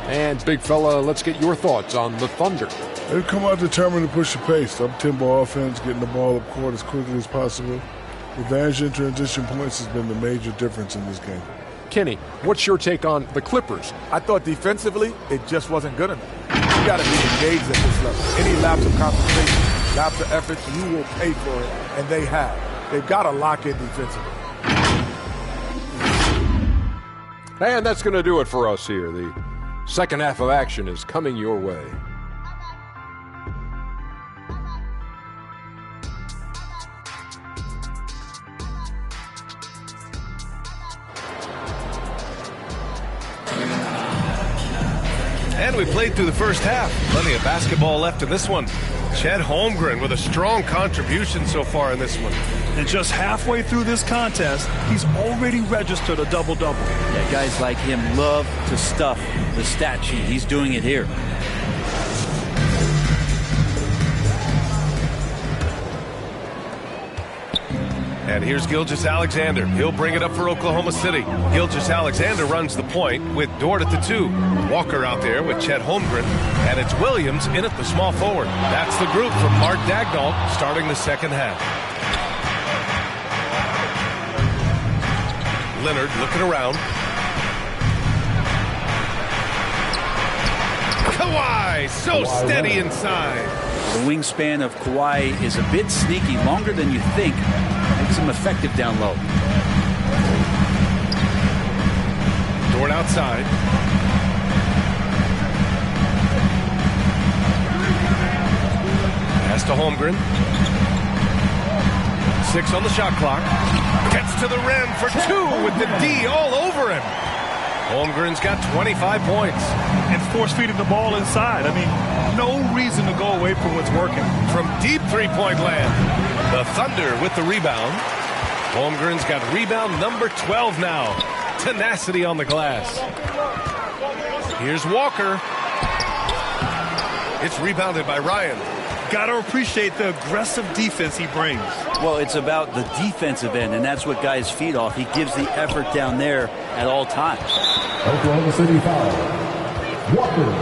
And, big fella, let's get your thoughts on the Thunder. They've come out determined to push the pace. Up-tempo offense, getting the ball up court as quickly as possible. Advantage in transition points has been the major difference in this game. Kenny, what's your take on the Clippers? I thought defensively, it just wasn't good enough. You got to be engaged at this level. Any lapse of concentration, lapse of effort, you will pay for it, and they have. They've got to lock in defensively. And that's going to do it for us here. The second half of action is coming your way. And we played through the first half. Plenty of basketball left in this one. Chet Holmgren with a strong contribution so far in this one. And just halfway through this contest, he's already registered a double-double. Yeah, guys like him love to stuff the stat sheet. He's doing it here. And here's Gilgeous-Alexander. He'll bring it up for Oklahoma City. Gilgeous-Alexander runs the point with Dort at the 2. Walker out there with Chet Holmgren. And it's Williams in at the small forward. That's the group from Mark Daigneault starting the second half. Leonard looking around. Kawhi, so steady inside. The wingspan of Kawhi is a bit sneaky, longer than you think. Makes him effective down low. Dort outside. Pass to Holmgren. 6 on the shot clock. Gets to the rim for 2 with the D all over him. Holmgren's got 25 points. And force-feeding the ball inside. I mean, no reason to go away from what's working. From deep three-point land, the Thunder with the rebound. Holmgren's got rebound number 12 now. Tenacity on the glass. Here's Walker. It's rebounded by Ryan. Got to appreciate the aggressive defense he brings. Well, it's about the defensive end, and that's what guys feed off. He gives the effort down there at all times. Oklahoma City foul. Walker.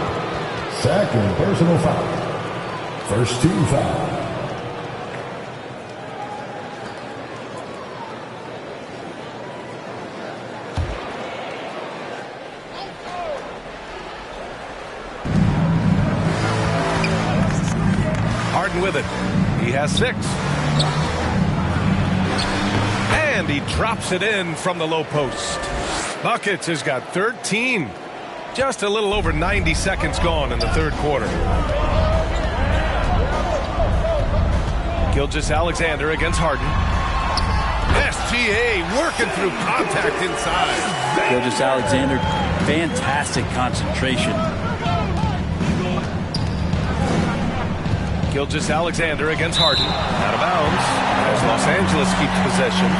Second personal foul. First team foul. With it. He has 6. And he drops it in from the low post. Buckets has got 13. Just a little over 90 seconds gone in the third quarter. Gilgeous-Alexander against Harden. SGA working through contact inside. Gilgeous-Alexander, fantastic concentration. Gilgeous-Alexander against Harden. Out of bounds as Los Angeles keeps possession.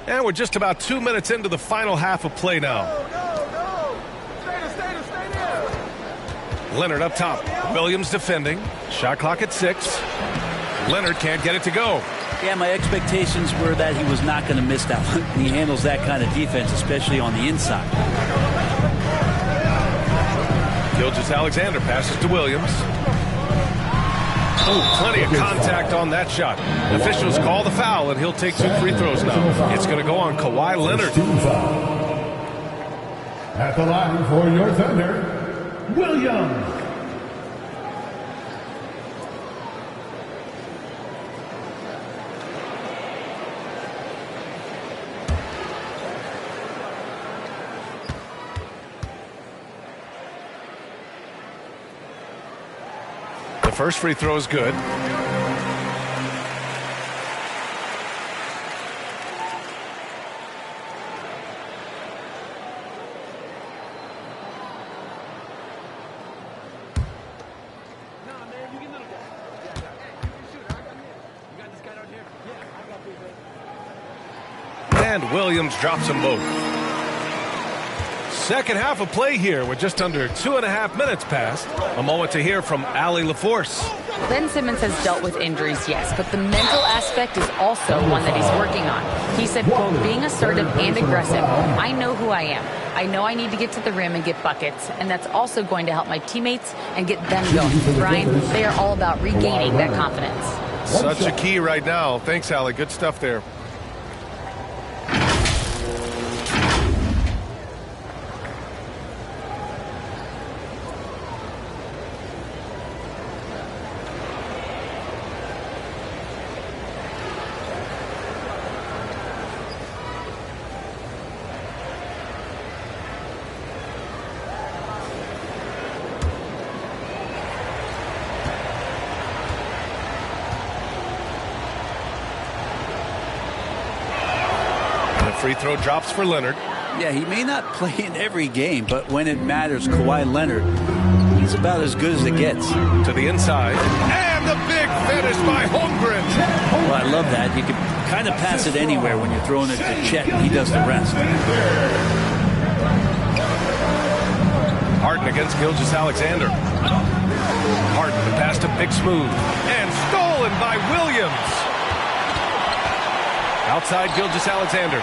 And we're just about 2 minutes into the final half of play now. Stay there. Leonard up top. Williams defending. Shot clock at 6. Leonard can't get it to go. Yeah, my expectations were that he was not going to miss that one. He handles that kind of defense, especially on the inside. Gilgeous-Alexander passes to Williams. Oh, plenty of contact on that shot. Officials call the foul, and he'll take 2 free throws now. It's going to go on Kawhi Leonard. At the line for your Thunder, Williams. The first free throw is good. And Williams drops them both. Second half of play here with just under 2.5 minutes passed. A moment to hear from Allie LaForce. Ben Simmons has dealt with injuries, yes, but the mental aspect is also one that he's working on. He said, quote, being assertive and aggressive. I know who I am. I know I need to get to the rim and get buckets, and that's also going to help my teammates and get them going. Brian, they are all about regaining that confidence. Such a key right now. Thanks, Allie. Good stuff there. Free throw drops for Leonard. Yeah, he may not play in every game, but when it matters, Kawhi Leonard, he's about as good as it gets. To the inside. And the big finish by Holmgren. Well, I love that. You can kind of pass it anywhere when you're throwing it to Chet, and he does the rest. Harden against Gilgeous-Alexander. Harden, the pass to Big Smooth. And stolen by Williams. Outside Gilgeous-Alexander.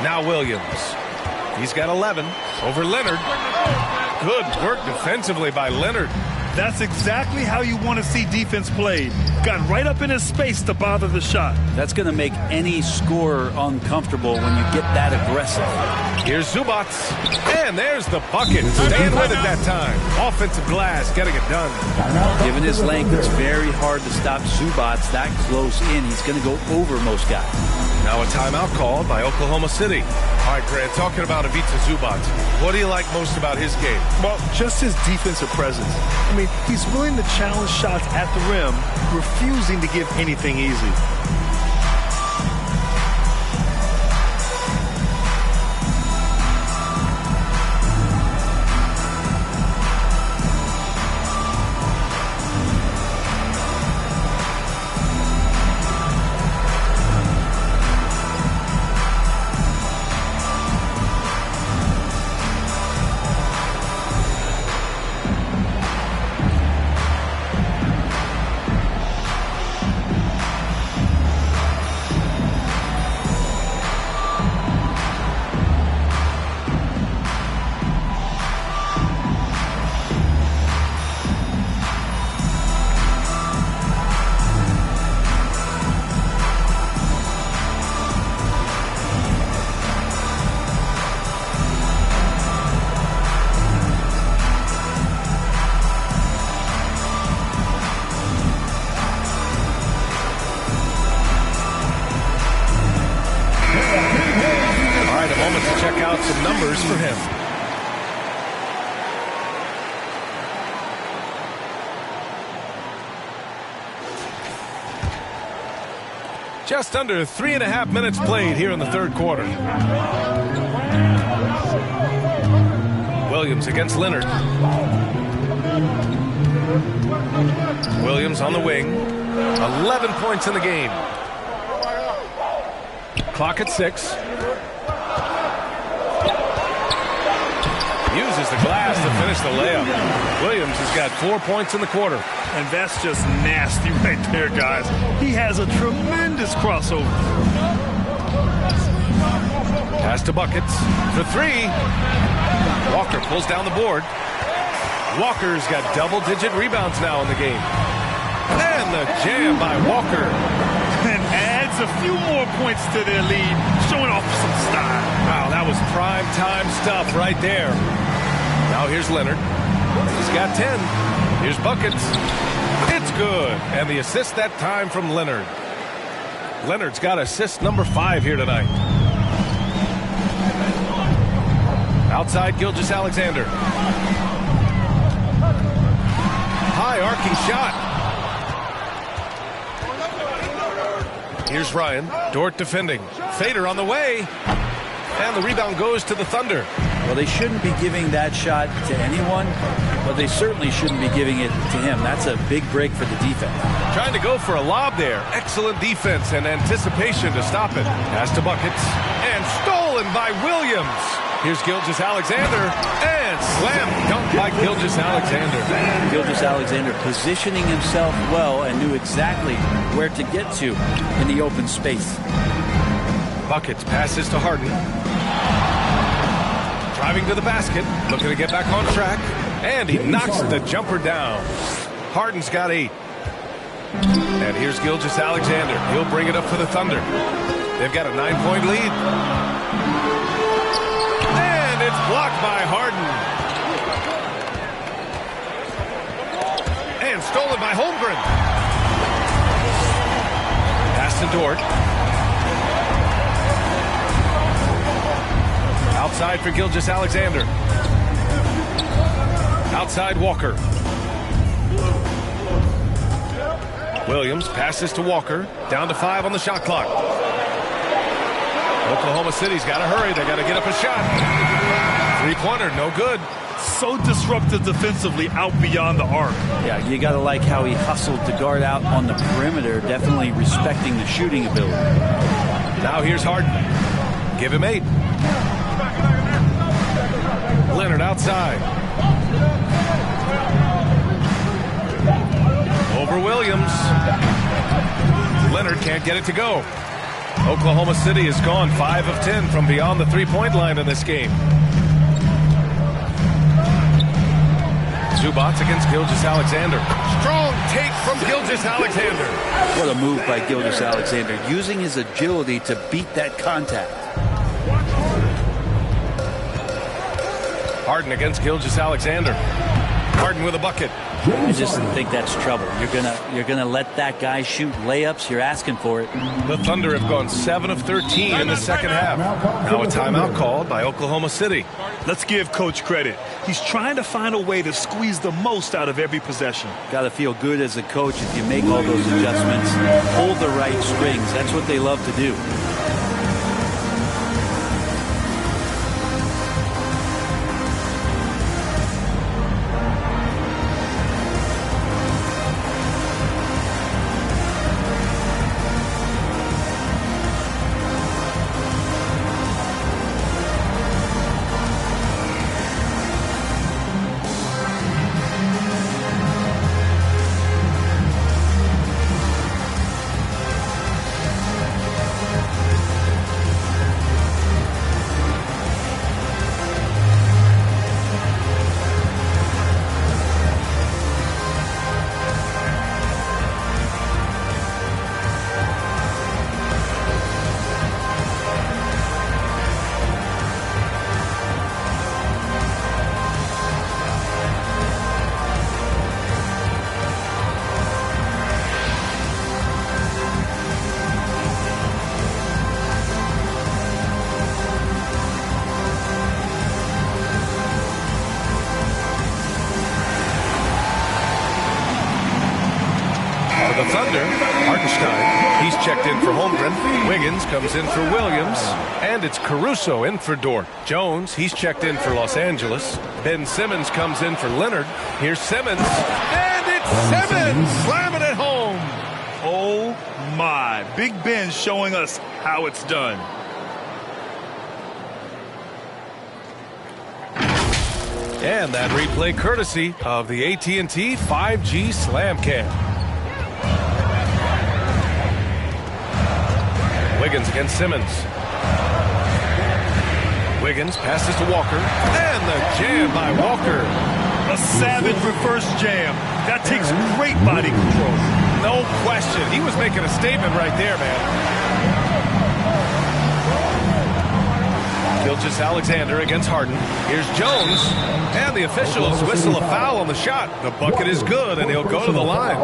Now Williams. He's got 11 over Leonard. Good work defensively by Leonard. That's exactly how you want to see defense played. Got right up in his space to bother the shot. That's going to make any scorer uncomfortable when you get that aggressive. Here's Zubac, and there's the bucket. Staying with it that time. Offensive glass, getting it done. Given his length, it's very hard to stop Zubac that close in. He's going to go over most guys. Now a timeout called by Oklahoma City. All right, Grant, talking about Ivica Zubac, what do you like most about his game? Well, just his defensive presence. I mean, he's willing to challenge shots at the rim, refusing to give anything easy. Some numbers for him. Just under 3.5 minutes played here in the third quarter. Williams against Leonard. Williams on the wing. 11 points in the game. Clock at 6. Uses the glass to finish the layup. Williams has got 4 points in the quarter. And that's just nasty right there, guys. He has a tremendous crossover. Pass to Buckets for 3. Walker pulls down the board. Walker's got double-digit rebounds now in the game. And the jam by Walker. And adds a few more points to their lead, showing off some style. Wow, that was prime time stuff right there. Now here's Leonard. He's got 10. Here's Buckets. It's good. And the assist that time from Leonard. Leonard's got assist number 5 here tonight. Outside Gilgeous-Alexander. High arcing shot. Here's Ryan. Dort defending. Fader on the way. And the rebound goes to the Thunder. Well, they shouldn't be giving that shot to anyone, but they certainly shouldn't be giving it to him. That's a big break for the defense. Trying to go for a lob there. Excellent defense and anticipation to stop it. Pass to Buckets. And stolen by Williams. Here's Gilgeous-Alexander. And slam dunk by Gilgeous-Alexander. Gilgeous-Alexander positioning himself well and knew exactly where to get to in the open space. Buckets passes to Harden. Driving to the basket, looking to get back on track, and he knocks the jumper down. Harden's got 8. And here's Gilgeous-Alexander. He'll bring it up for the Thunder. They've got a 9-point lead. And it's blocked by Harden. And stolen by Holmgren. Pass to Dort. Outside for Gilgeous-Alexander. Outside Walker. Williams passes to Walker. Down to 5 on the shot clock. Oklahoma City's got to hurry. They got to get up a shot. 3-pointer, no good. So disruptive defensively out beyond the arc. Yeah, you got to like how he hustled to guard out on the perimeter, definitely respecting the shooting ability. Now here's Harden. Give him 8. Leonard outside. Over Williams. Leonard can't get it to go. Oklahoma City has gone 5 of 10 from beyond the 3-point line in this game. Zubac against Gilgeous-Alexander. Strong take from Gilgeous-Alexander. What a move by Gilgeous-Alexander, using his agility to beat that contact. Harden against Gilgeous-Alexander. Harden with a bucket. I just think that's trouble. You're gonna let that guy shoot layups. You're asking for it. The Thunder have gone 7 of 13 in the second half. Now a timeout called by Oklahoma City. Let's give Coach credit. He's trying to find a way to squeeze the most out of every possession. Got to feel good as a coach if you make all those adjustments, hold the right strings. That's what they love to do. The Thunder, Hartenstein, he's checked in for Holmgren. Wiggins comes in for Williams. And it's Caruso in for Dort. Jones, he's checked in for Los Angeles. Ben Simmons comes in for Leonard. Here's Simmons. And it's Simmons slamming it home. Oh, my. Big Ben showing us how it's done. And that replay courtesy of the AT&T 5G Slam Cam. Wiggins against Simmons. Wiggins passes to Walker. And the jam by Walker. A savage reverse jam. That takes great body control. No question. He was making a statement right there, man. Gilgeous-Alexander against Harden. Here's Jones. And the officials whistle a foul on the shot. The bucket is good, and he'll go to the line.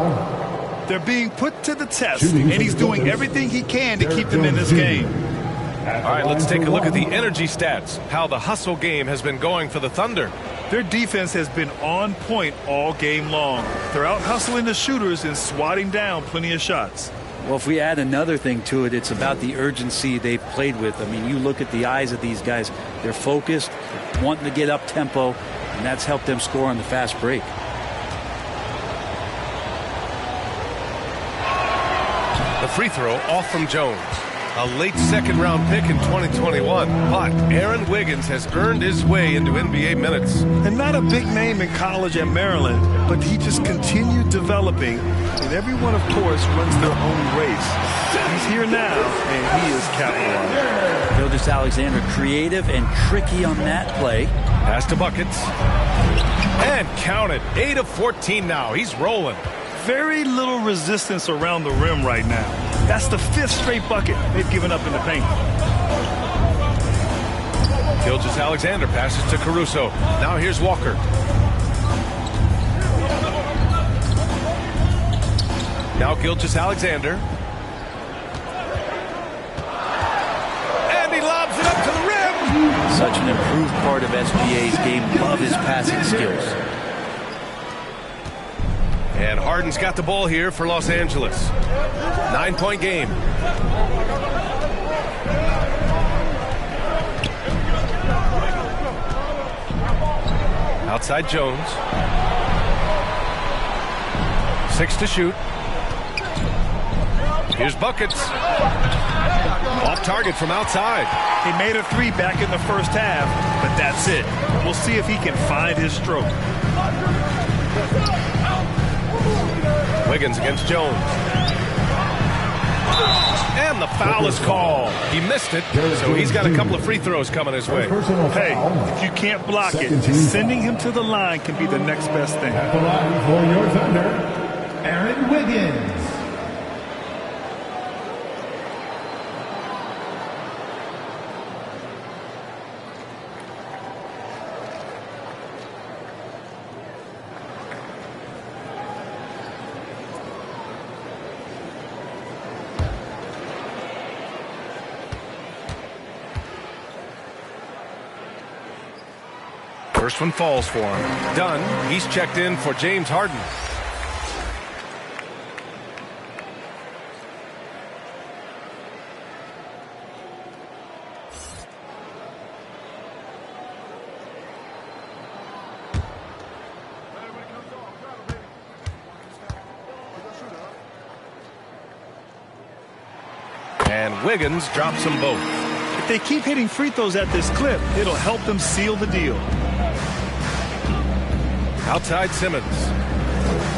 They're being put to the test, and he's doing everything he can to keep them in this game. All right, let's take a look at the energy stats, how the hustle game has been going for the Thunder. Their defense has been on point all game long. They're out hustling the shooters and swatting down plenty of shots. Well, if we add another thing to it, it's about the urgency they've played with. I mean, you look at the eyes of these guys. They're focused, wanting to get up tempo, and that's helped them score on the fast break. The free throw off from Jones. A late second-round pick in 2021. But Aaron Wiggins has earned his way into NBA minutes. And not a big name in college at Maryland, but he just continued developing. And everyone, of course, runs their own race. He's here now, and he is capitalizing. Gilgeous-Alexander creative and tricky on that play. Pass to buckets. And count it. 8 of 14 now. He's rolling. Very little resistance around the rim right now. That's the 5th straight bucket they've given up in the paint. Gilgeous-Alexander passes to Caruso. Now here's Walker. Now Gilgeous-Alexander. And he lobs it up to the rim. Such an improved part of SGA's game. Love his passing skills. And Harden's got the ball here for Los Angeles. 9-point game. Outside Jones. 6 to shoot. Here's buckets. Off target from outside. He made a 3 back in the first half, but that's it. We'll see if he can find his stroke. Wiggins against Jones. And the foul is called. He missed it, so he's got a couple of free throws coming his way. Hey, if you can't block it, sending him to the line can be the next best thing. At the line for your Thunder, Aaron Wiggins. First one falls for him. Dunn, he's checked in for James Harden. And Wiggins drops them both. If they keep hitting free throws at this clip, it'll help them seal the deal. Outside Simmons.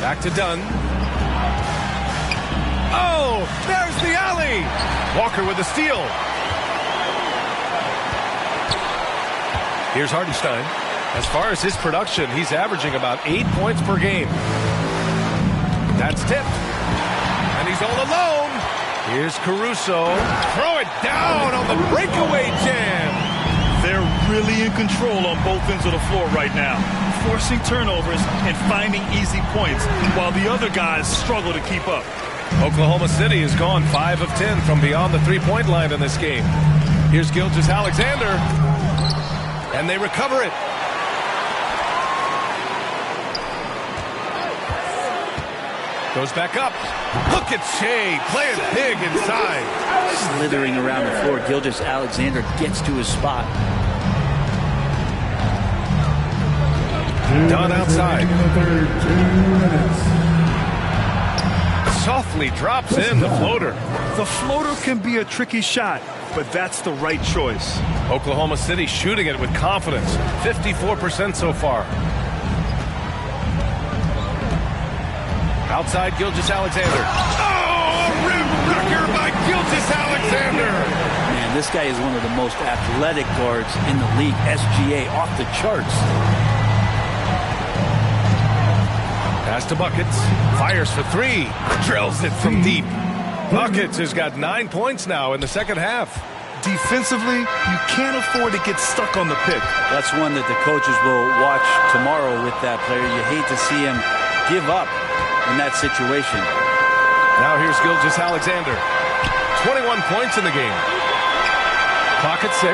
Back to Dunn. Oh, there's the alley. Walker with the steal. Here's Hartenstein. As far as his production, he's averaging about 8 points per game. That's tipped. And he's all alone. Here's Caruso. Throw it down on the breakaway jam. They're really in control on both ends of the floor right now, forcing turnovers and finding easy points, while the other guys struggle to keep up. Oklahoma City has gone 5 of 10 from beyond the three-point line in this game. Here's Gilgeous-Alexander, and they recover it. Goes back up. Look at Shea playing big inside. Slithering around the floor, Gilgeous-Alexander gets to his spot. Dunn outside. Softly drops in the floater. The floater can be a tricky shot, but that's the right choice. Oklahoma City shooting it with confidence. 54% so far. Outside Gilgeous-Alexander. Oh, a rim wrecker by Gilgeous-Alexander. Man, this guy is one of the most athletic guards in the league. SGA off the charts. Pass to Buckets. Fires for three. Drills it from deep. Buckets has got 9 points now in the second half. Defensively, you can't afford to get stuck on the pick. That's one that the coaches will watch tomorrow with that player. You hate to see him give up in that situation. Now here's Gilgeous-Alexander. 21 points in the game. Clock at 6.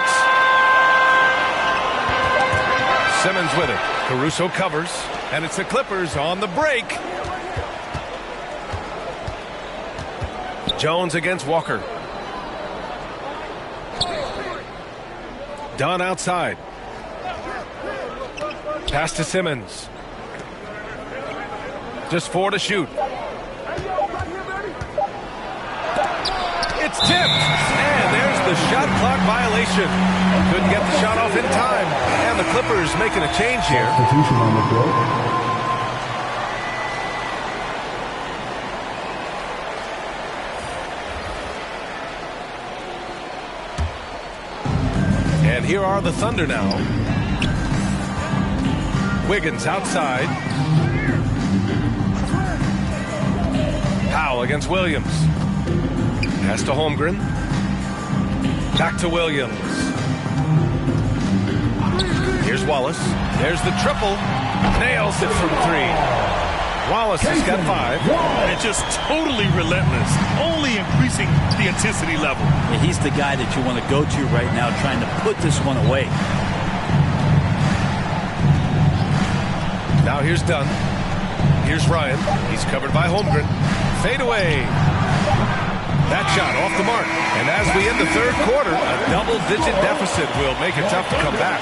Simmons with it. Caruso covers. And it's the Clippers on the break. Jones against Walker. Dunn outside. Pass to Simmons. Just 4 to shoot. It's tipped. And there's the shot clock violation. Couldn't get the shot off in time. And the Clippers making a change here. Substitution on the floor. And here are the Thunder now. Wiggins outside. Powell against Williams. Pass to Holmgren. Back to Williams. Here's Wallace. There's the triple. Nails it from 3. Wallace has got 5. And it's just totally relentless, only increasing the intensity level. Yeah, he's the guy that you want to go to right now, trying to put this one away. Now here's Dunn. Here's Ryan. He's covered by Holmgren. Fade away. That shot off the mark. And as we end the third quarter, a double-digit deficit will make it tough to come back.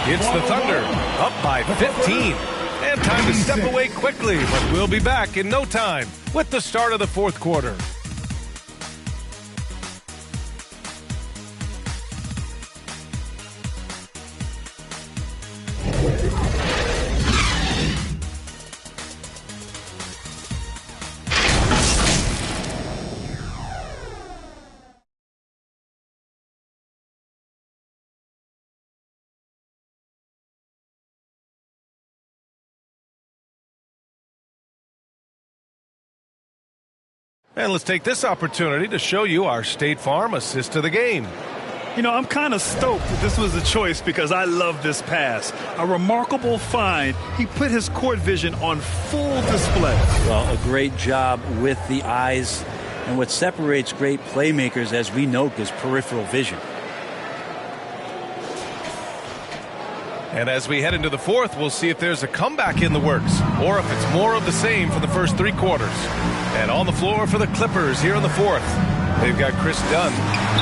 It's the Thunder, up by 15. And time to step away quickly, but we'll be back in no time with the start of the fourth quarter. And let's take this opportunity to show you our State Farm assist to the game. You know, I'm kind of stoked that this was a choice because I love this pass. A remarkable find. He put his court vision on full display. Well, a great job with the eyes. And what separates great playmakers, as we know, is peripheral vision. And as we head into the fourth, we'll see if there's a comeback in the works or if it's more of the same for the first 3 quarters. And on the floor for the Clippers here in the fourth, they've got Chris Dunn.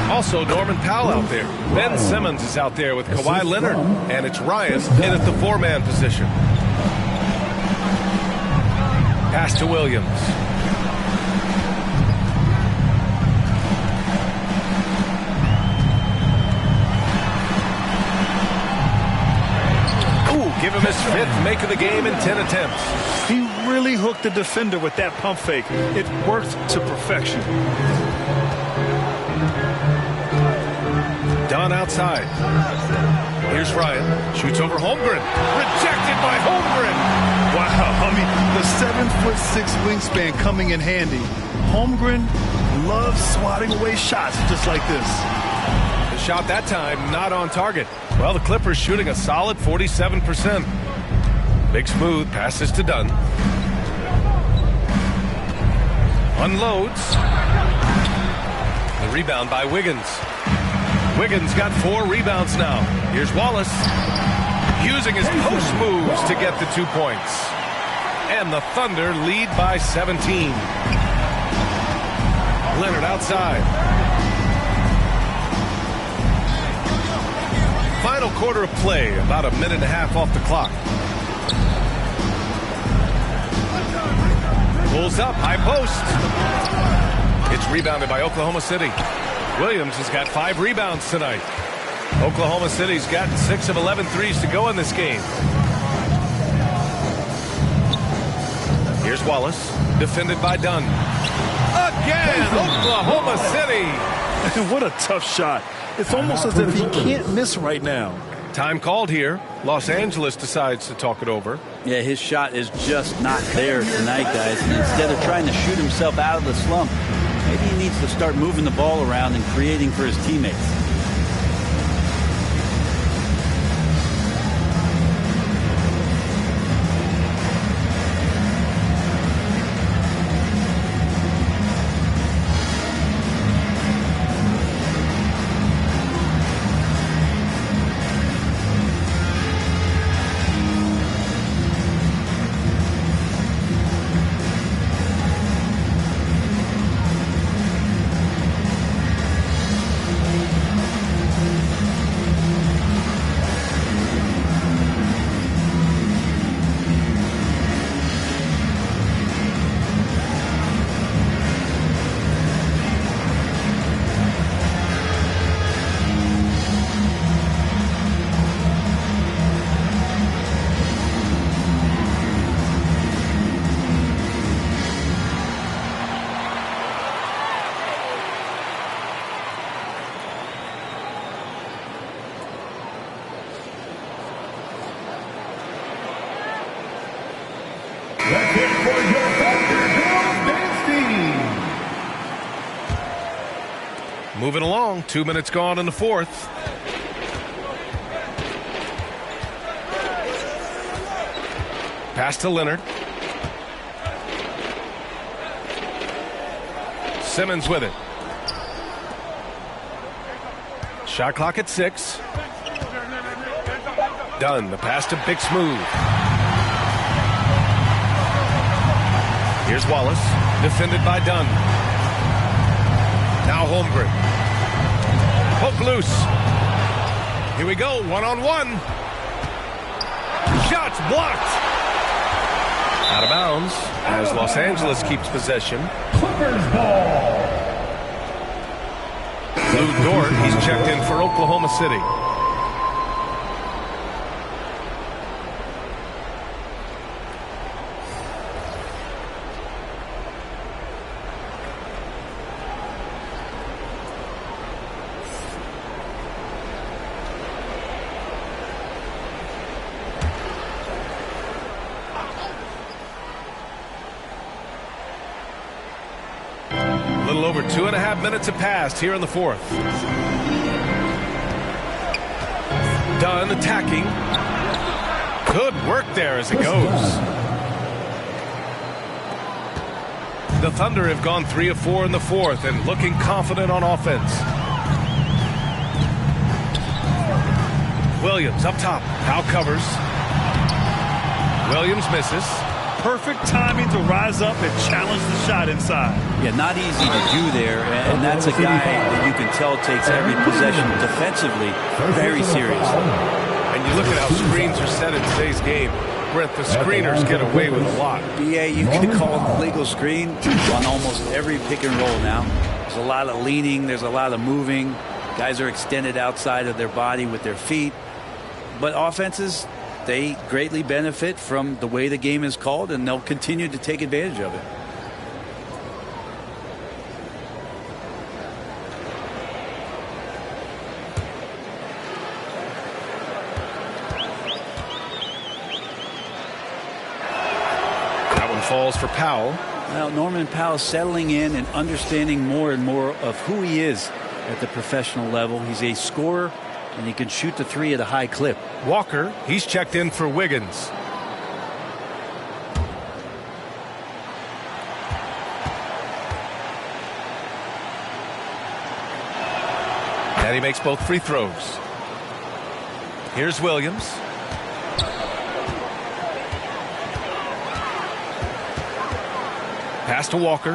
Also Norman Powell out there. Ben Simmons is out there with Kawhi Leonard. And it's Ryan in at the 4-man position. Pass to Williams. Give him his 5th make of the game in 10 attempts. He really hooked the defender with that pump fake. It worked to perfection. Dunn outside. Here's Ryan. Shoots over Holmgren. Rejected by Holmgren. Wow, I mean, the 7'6" wingspan coming in handy. Holmgren loves swatting away shots just like this. The shot that time not on target. Well, the Clippers shooting a solid 47%. Big smooth passes to Dunn. Unloads. The rebound by Wiggins. Wiggins got 4 rebounds now. Here's Wallace. Using his post moves to get the 2 points. And the Thunder lead by 17. Leonard outside. Final quarter of play, about a minute and a half off the clock. Pulls up, high post. It's rebounded by Oklahoma City. Williams has got 5 rebounds tonight. Oklahoma City's got 6 of 11 threes to go in this game. Here's Wallace, defended by Dunn. Again, Oklahoma City. What a tough shot. It's almost as if he can't miss right now. Time called here. Los Angeles decides to talk it over. Yeah, his shot is just not there tonight, guys. And instead of trying to shoot himself out of the slump, maybe he needs to start moving the ball around and creating for his teammates. Moving along, 2 minutes gone in the fourth. Pass to Leonard. Simmons with it. Shot clock at 6. Dunn, the pass to Big Smooth. Here's Wallace, defended by Dunn. Now Holmgren. Poke loose. Here we go, one-on-one. Shots blocked. Out of bounds as Los Angeles keeps possession. Clippers ball. Lou Dort, he's checked in for Oklahoma City. little over 2.5 minutes have passed here in the fourth. Dunn attacking. Good work there as it goes. The Thunder have gone 3 of 4 in the fourth and looking confident on offense. Williams up top. Powell covers. Williams misses. Perfect timing to rise up and challenge the shot inside. Yeah, not easy to do there, and that's a guy that you can tell takes every possession defensively very seriously. And you look at how screens are set in today's game. Brent, the screeners get away with a lot. BA, you can call it legal screen on almost every pick and roll now. There's a lot of leaning. There's a lot of moving. Guys are extended outside of their body with their feet. But offenses, they greatly benefit from the way the game is called, and they'll continue to take advantage of it. That one falls for Powell. Well, Norman Powell settling in and understanding more and more of who he is at the professional level. He's a scorer, and he can shoot the three at a high clip. Walker, he's checked in for Wiggins. And he makes both free throws. Here's Williams. Pass to Walker.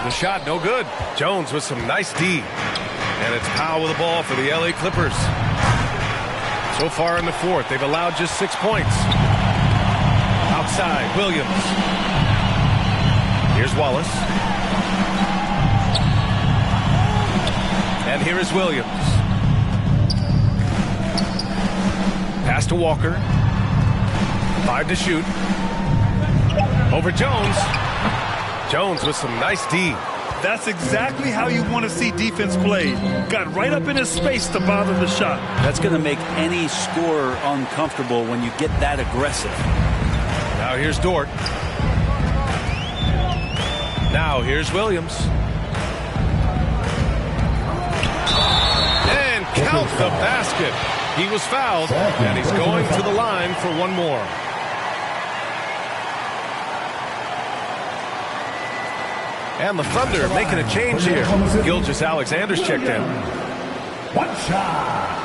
The shot no good. Jones with some nice D. And it's Powell with the ball for the LA Clippers. So far in the fourth, they've allowed just 6 points. Outside, Williams. Here's Wallace. And here is Williams. Pass to Walker. 5 to shoot. Over Jones. Jones with some nice D. That's exactly how you want to see defense played. Got right up in his space to bother the shot. That's going to make any scorer uncomfortable when you get that aggressive. Now here's Dort. Now here's Williams. And count the basket. He was fouled, and he's going to the line for one more. And the Thunder making a change here. Gilgeous-Alexander's checked in. One shot.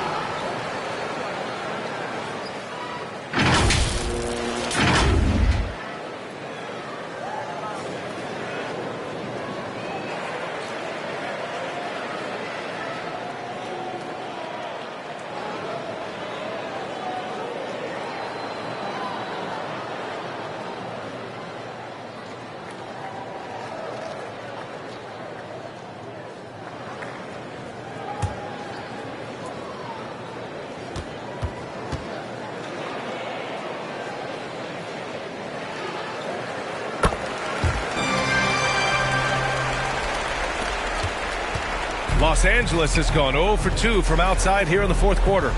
Los Angeles has gone 0 for 2 from outside here in the fourth quarter.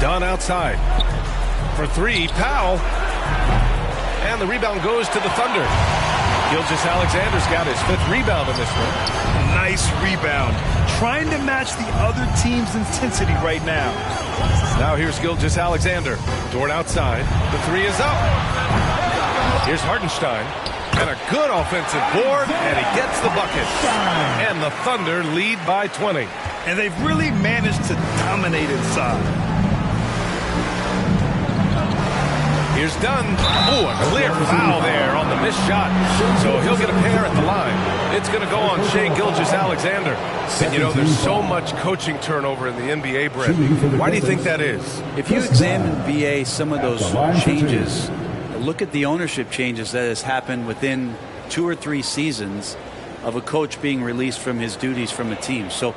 Dunn outside. For 3, Powell. And the rebound goes to the Thunder. Gilgeous-Alexander's got his 5th rebound in this one. Nice rebound. Trying to match the other team's intensity right now. Now here's Gilgeous-Alexander. Dort outside. The 3 is up. Here's Hartenstein. And a good offensive board, and he gets the bucket. And the Thunder lead by 20. And they've really managed to dominate inside. Here's Dunn. Oh, a clear foul there on the missed shot. So he'll get a pair at the line. It's going to go on Shai Gilgeous-Alexander. And you know, there's so much coaching turnover in the NBA, Brett. Why do you think that is? If you examine, BA, some of those changes, look at the ownership changes that has happened within 2 or 3 seasons of a coach being released from his duties from a team. So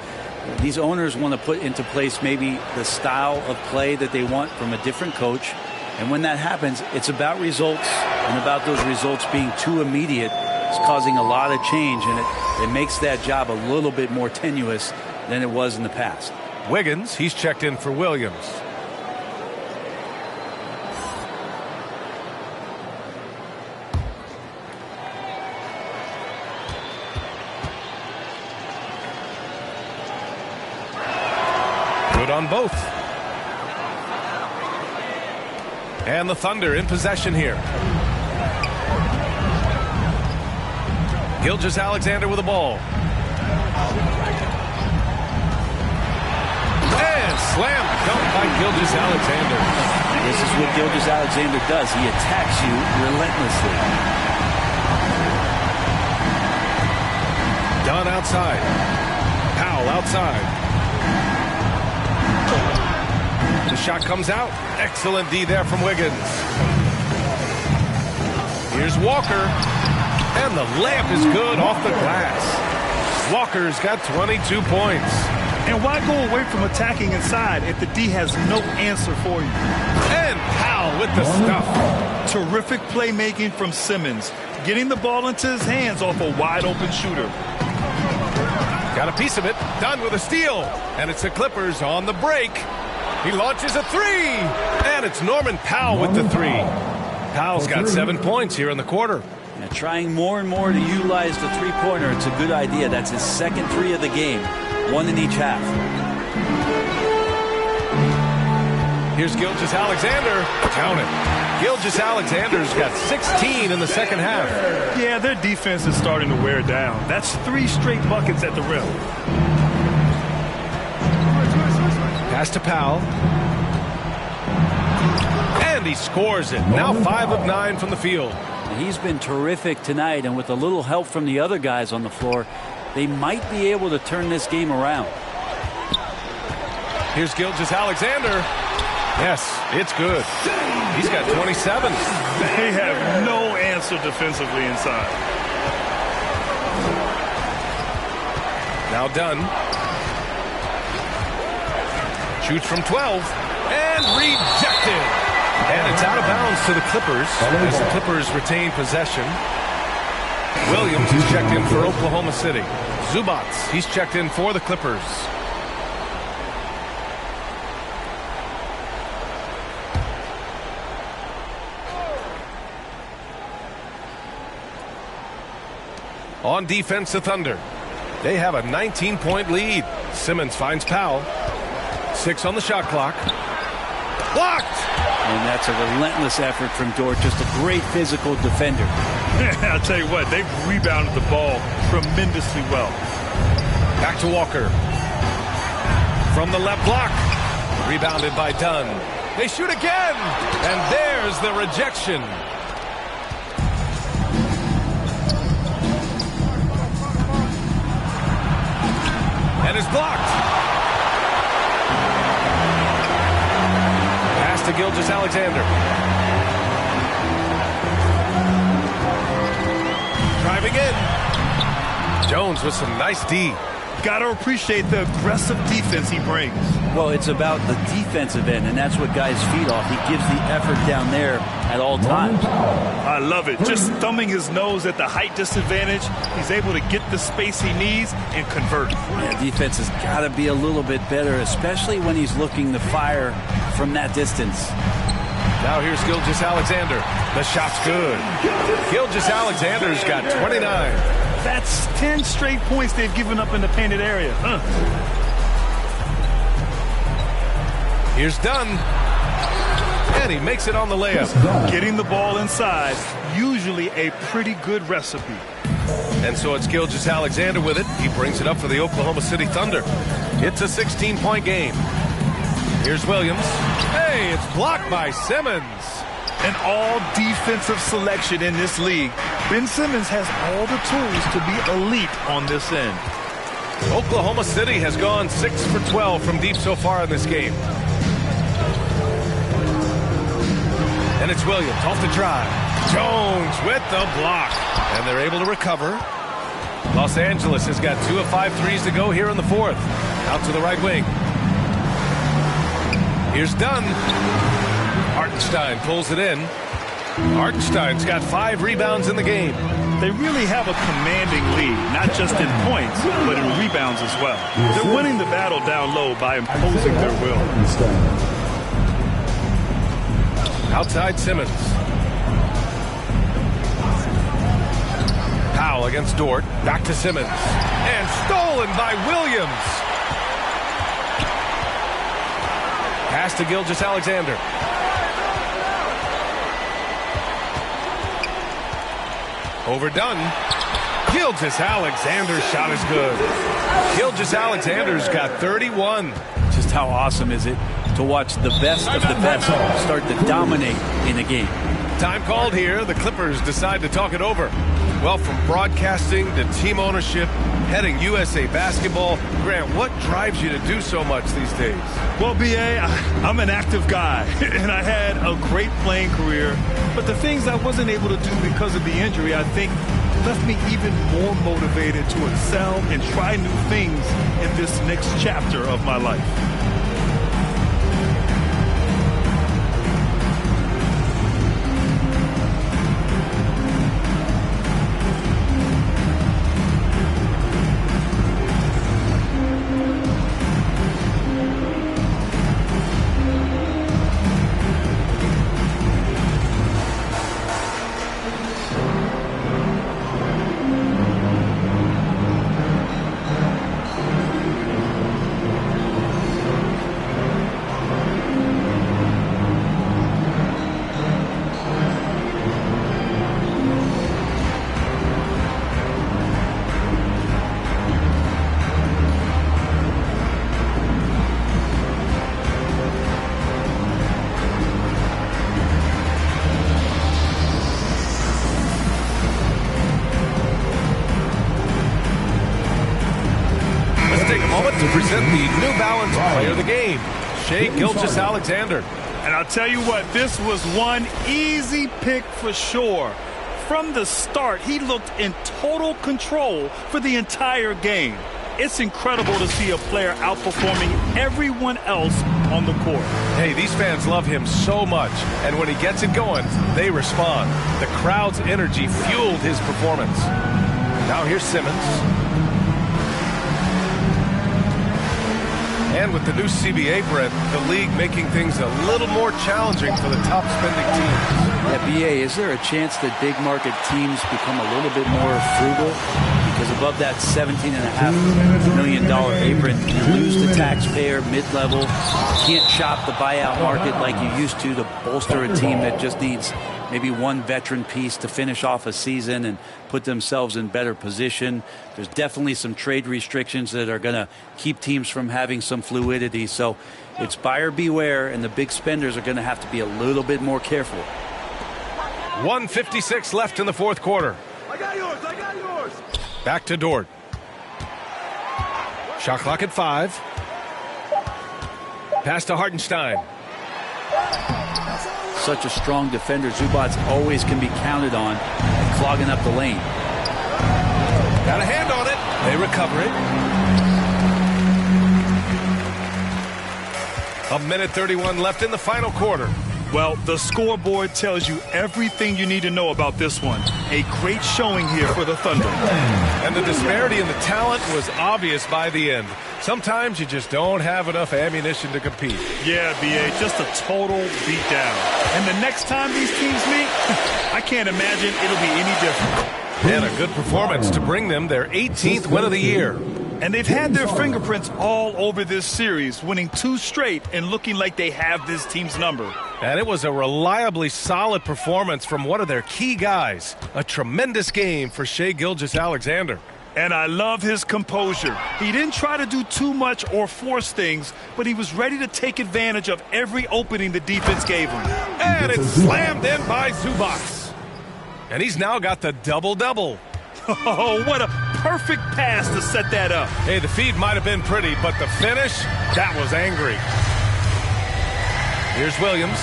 these owners want to put into place maybe the style of play that they want from a different coach. And when that happens, it's about results, and about those results being too immediate. It's causing a lot of change, and it makes that job a little bit more tenuous than it was in the past. Wiggins, he's checked in for Williams. good on both. And the Thunder in possession here. Gilgeous-Alexander with the ball. And slam dunk by Gilgeous-Alexander. This is what Gilgeous-Alexander does. He attacks you relentlessly. Dunn outside. Powell outside. The shot comes out. Excellent D there from Wiggins. Here's Walker. And the layup is good off the glass. Walker's got 22 points. And why go away from attacking inside if the D has no answer for you? And Powell with the stuff. Terrific playmaking from Simmons. Getting the ball into his hands off a wide open shooter. Got a piece of it. Dunn with a steal. And it's the Clippers on the break. He launches a three. And it's Norman Powell with the three. Powell's got 7 points here in the quarter. Now, trying more and more to utilize the three-pointer. It's a good idea. That's his second three of the game. One in each half. Here's Gilgeous-Alexander. Count it. Gilgeous-Alexander's got 16 in the second half. Yeah, their defense is starting to wear down. That's 3 straight buckets at the rim. Pass to Powell. And he scores it. Now 5 of 9 from the field. He's been terrific tonight, and with a little help from the other guys on the floor, they might be able to turn this game around. Here's Gilgeous-Alexander. Yes, it's good. He's got 27. They have no answer defensively inside. Now Dunn. Shoots from 12. And rejected. And it's out of bounds to the Clippers as the Clippers retain possession. Williams is checked in for Oklahoma City. Zubats, he's checked in for the Clippers. On defense, the Thunder. They have a 19-point lead. Simmons finds Powell. 6 on the shot clock. Blocked! And that's a relentless effort from Dort. Just a great physical defender. I'll tell you what, they've rebounded the ball tremendously well. Back to Walker. From the left block. Rebounded by Dunn. They shoot again! And there's the rejection. And it's blocked. To Gilgeous-Alexander. Driving in. Jones with some nice D. Got to appreciate the aggressive defense he brings. Well, it's about the defensive end, and that's what guys feed off. He gives the effort down there at all times. I love it. Just thumbing his nose at the height disadvantage, he's able to get the space he needs and convert. Yeah, defense has got to be a little bit better, especially when he's looking to fire from that distance. Now here's Gilgeous-Alexander. The shot's good. Gilgeous-Alexander's got 29. That's 10 straight points they've given up in the painted area. Here's Dunn. And he makes it on the layup. Getting the ball inside, usually a pretty good recipe. And so it's Gilgeous-Alexander with it. He brings it up for the Oklahoma City Thunder. It's a 16-point game. Here's Williams. Hey, it's blocked by Simmons. An all-defensive selection in this league. Ben Simmons has all the tools to be elite on this end. Oklahoma City has gone 6 for 12 from deep so far in this game. And it's Williams off the drive. Jones with the block. And they're able to recover. Los Angeles has got 2 of 5 threes to go here in the fourth. Out to the right wing. Here's Dunn. Hartenstein pulls it in. Hartenstein's got 5 rebounds in the game. They really have a commanding lead, not just in points, but in rebounds as well. They're winning the battle down low by imposing their will. Outside Simmons. Powell against Dort. Back to Simmons. And stolen by Williams. Pass to Gilgeous-Alexander. Overdone. Gilgeous-Alexander's shot is good. Gilgeous-Alexander's got 31. Just how awesome is it to watch the best of the best start to dominate in a game? Time called here. The Clippers decide to talk it over. Well, from broadcasting to team ownership, heading USA Basketball, Grant, what drives you to do so much these days? Well, B.A., I'm an active guy, and I had a great playing career. But the things I wasn't able to do because of the injury, I think, left me even more motivated to excel and try new things in this next chapter of my life. To present the New Balance Player of the Game, Shai Gilgeous-Alexander. And I'll tell you what, this was one easy pick for sure. From the start, he looked in total control for the entire game. It's incredible to see a player outperforming everyone else on the court. Hey, these fans love him so much, and when he gets it going, they respond. The crowd's energy fueled his performance. Now here's Simmons. And with the new CBA, Brett, the league making things a little more challenging for the top spending teams. Yeah, BA, is there a chance that big market teams become a little bit more frugal? Because above that $17.5 million apron, you lose the taxpayer mid-level. You can't shop the buyout market like you used to bolster a team that just needs maybe one veteran piece to finish off a season and put themselves in better position. There's definitely some trade restrictions that are going to keep teams from having some fluidity. So it's buyer beware, and the big spenders are going to have to be a little bit more careful. 1:56 left in the fourth quarter. I got yours. Back to Dort. Shot clock at 5. Pass to Hartenstein. Such a strong defender. Zubats always can be counted on clogging up the lane. Got a hand on it. They recover it. A minute 31 left in the final quarter. Well, the scoreboard tells you everything you need to know about this one. A great showing here for the Thunder. And the disparity in the talent was obvious by the end. Sometimes you just don't have enough ammunition to compete. Yeah, B.A., just a total beatdown. And the next time these teams meet, I can't imagine it'll be any different. And a good performance to bring them their 18th win of the year. And they've had their fingerprints all over this series, winning 2 straight and looking like they have this team's number. And it was a reliably solid performance from one of their key guys. A tremendous game for Shai Gilgeous-Alexander. And I love his composure. He didn't try to do too much or force things, but he was ready to take advantage of every opening the defense gave him. And it's slammed in by Zubac. And he's now got the double-double. Oh, what a perfect pass to set that up. Hey, the feed might have been pretty, but the finish, that was angry. Here's Williams.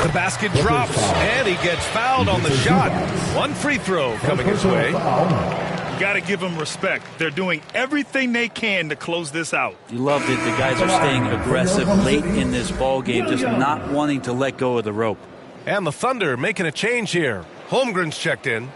The basket drops, and he gets fouled on the shot. One free throw coming his way. You got to give them respect. They're doing everything they can to close this out. You love that the guys are staying aggressive late in this ball game, just not wanting to let go of the rope. And the Thunder making a change here. Holmgren's checked in.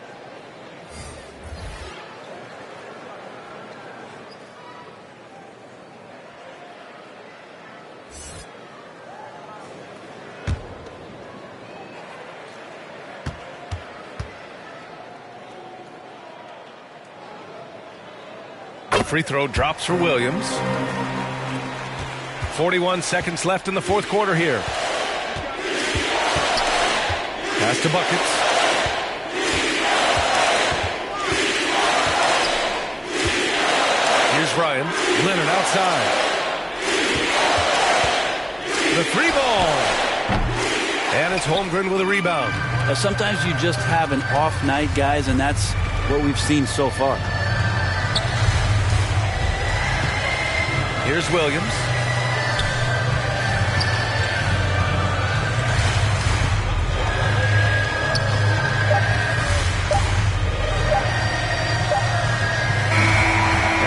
Free throw drops for Williams. 41 seconds left in the fourth quarter here. Pass to Buckets. Here's Ryan. Leonard outside. The three ball. And it's Holmgren with a rebound. Sometimes you just have an off night, guys, and that's what we've seen so far. Here's Williams.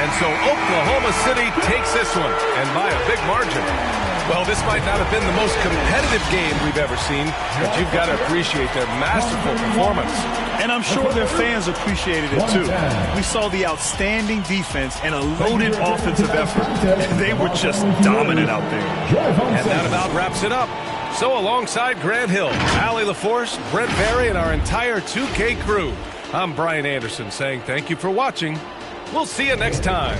And so Oklahoma City takes this one, and by a big margin. Well, this might not have been the most competitive game we've ever seen, but you've got to appreciate their masterful performance. And I'm sure their fans appreciated it too. We saw the outstanding defense and a loaded offensive effort. And they were just dominant out there. And that about wraps it up. So alongside Grant Hill, Allie LaForce, Brent Barry, and our entire 2K crew, I'm Brian Anderson saying thank you for watching. We'll see you next time.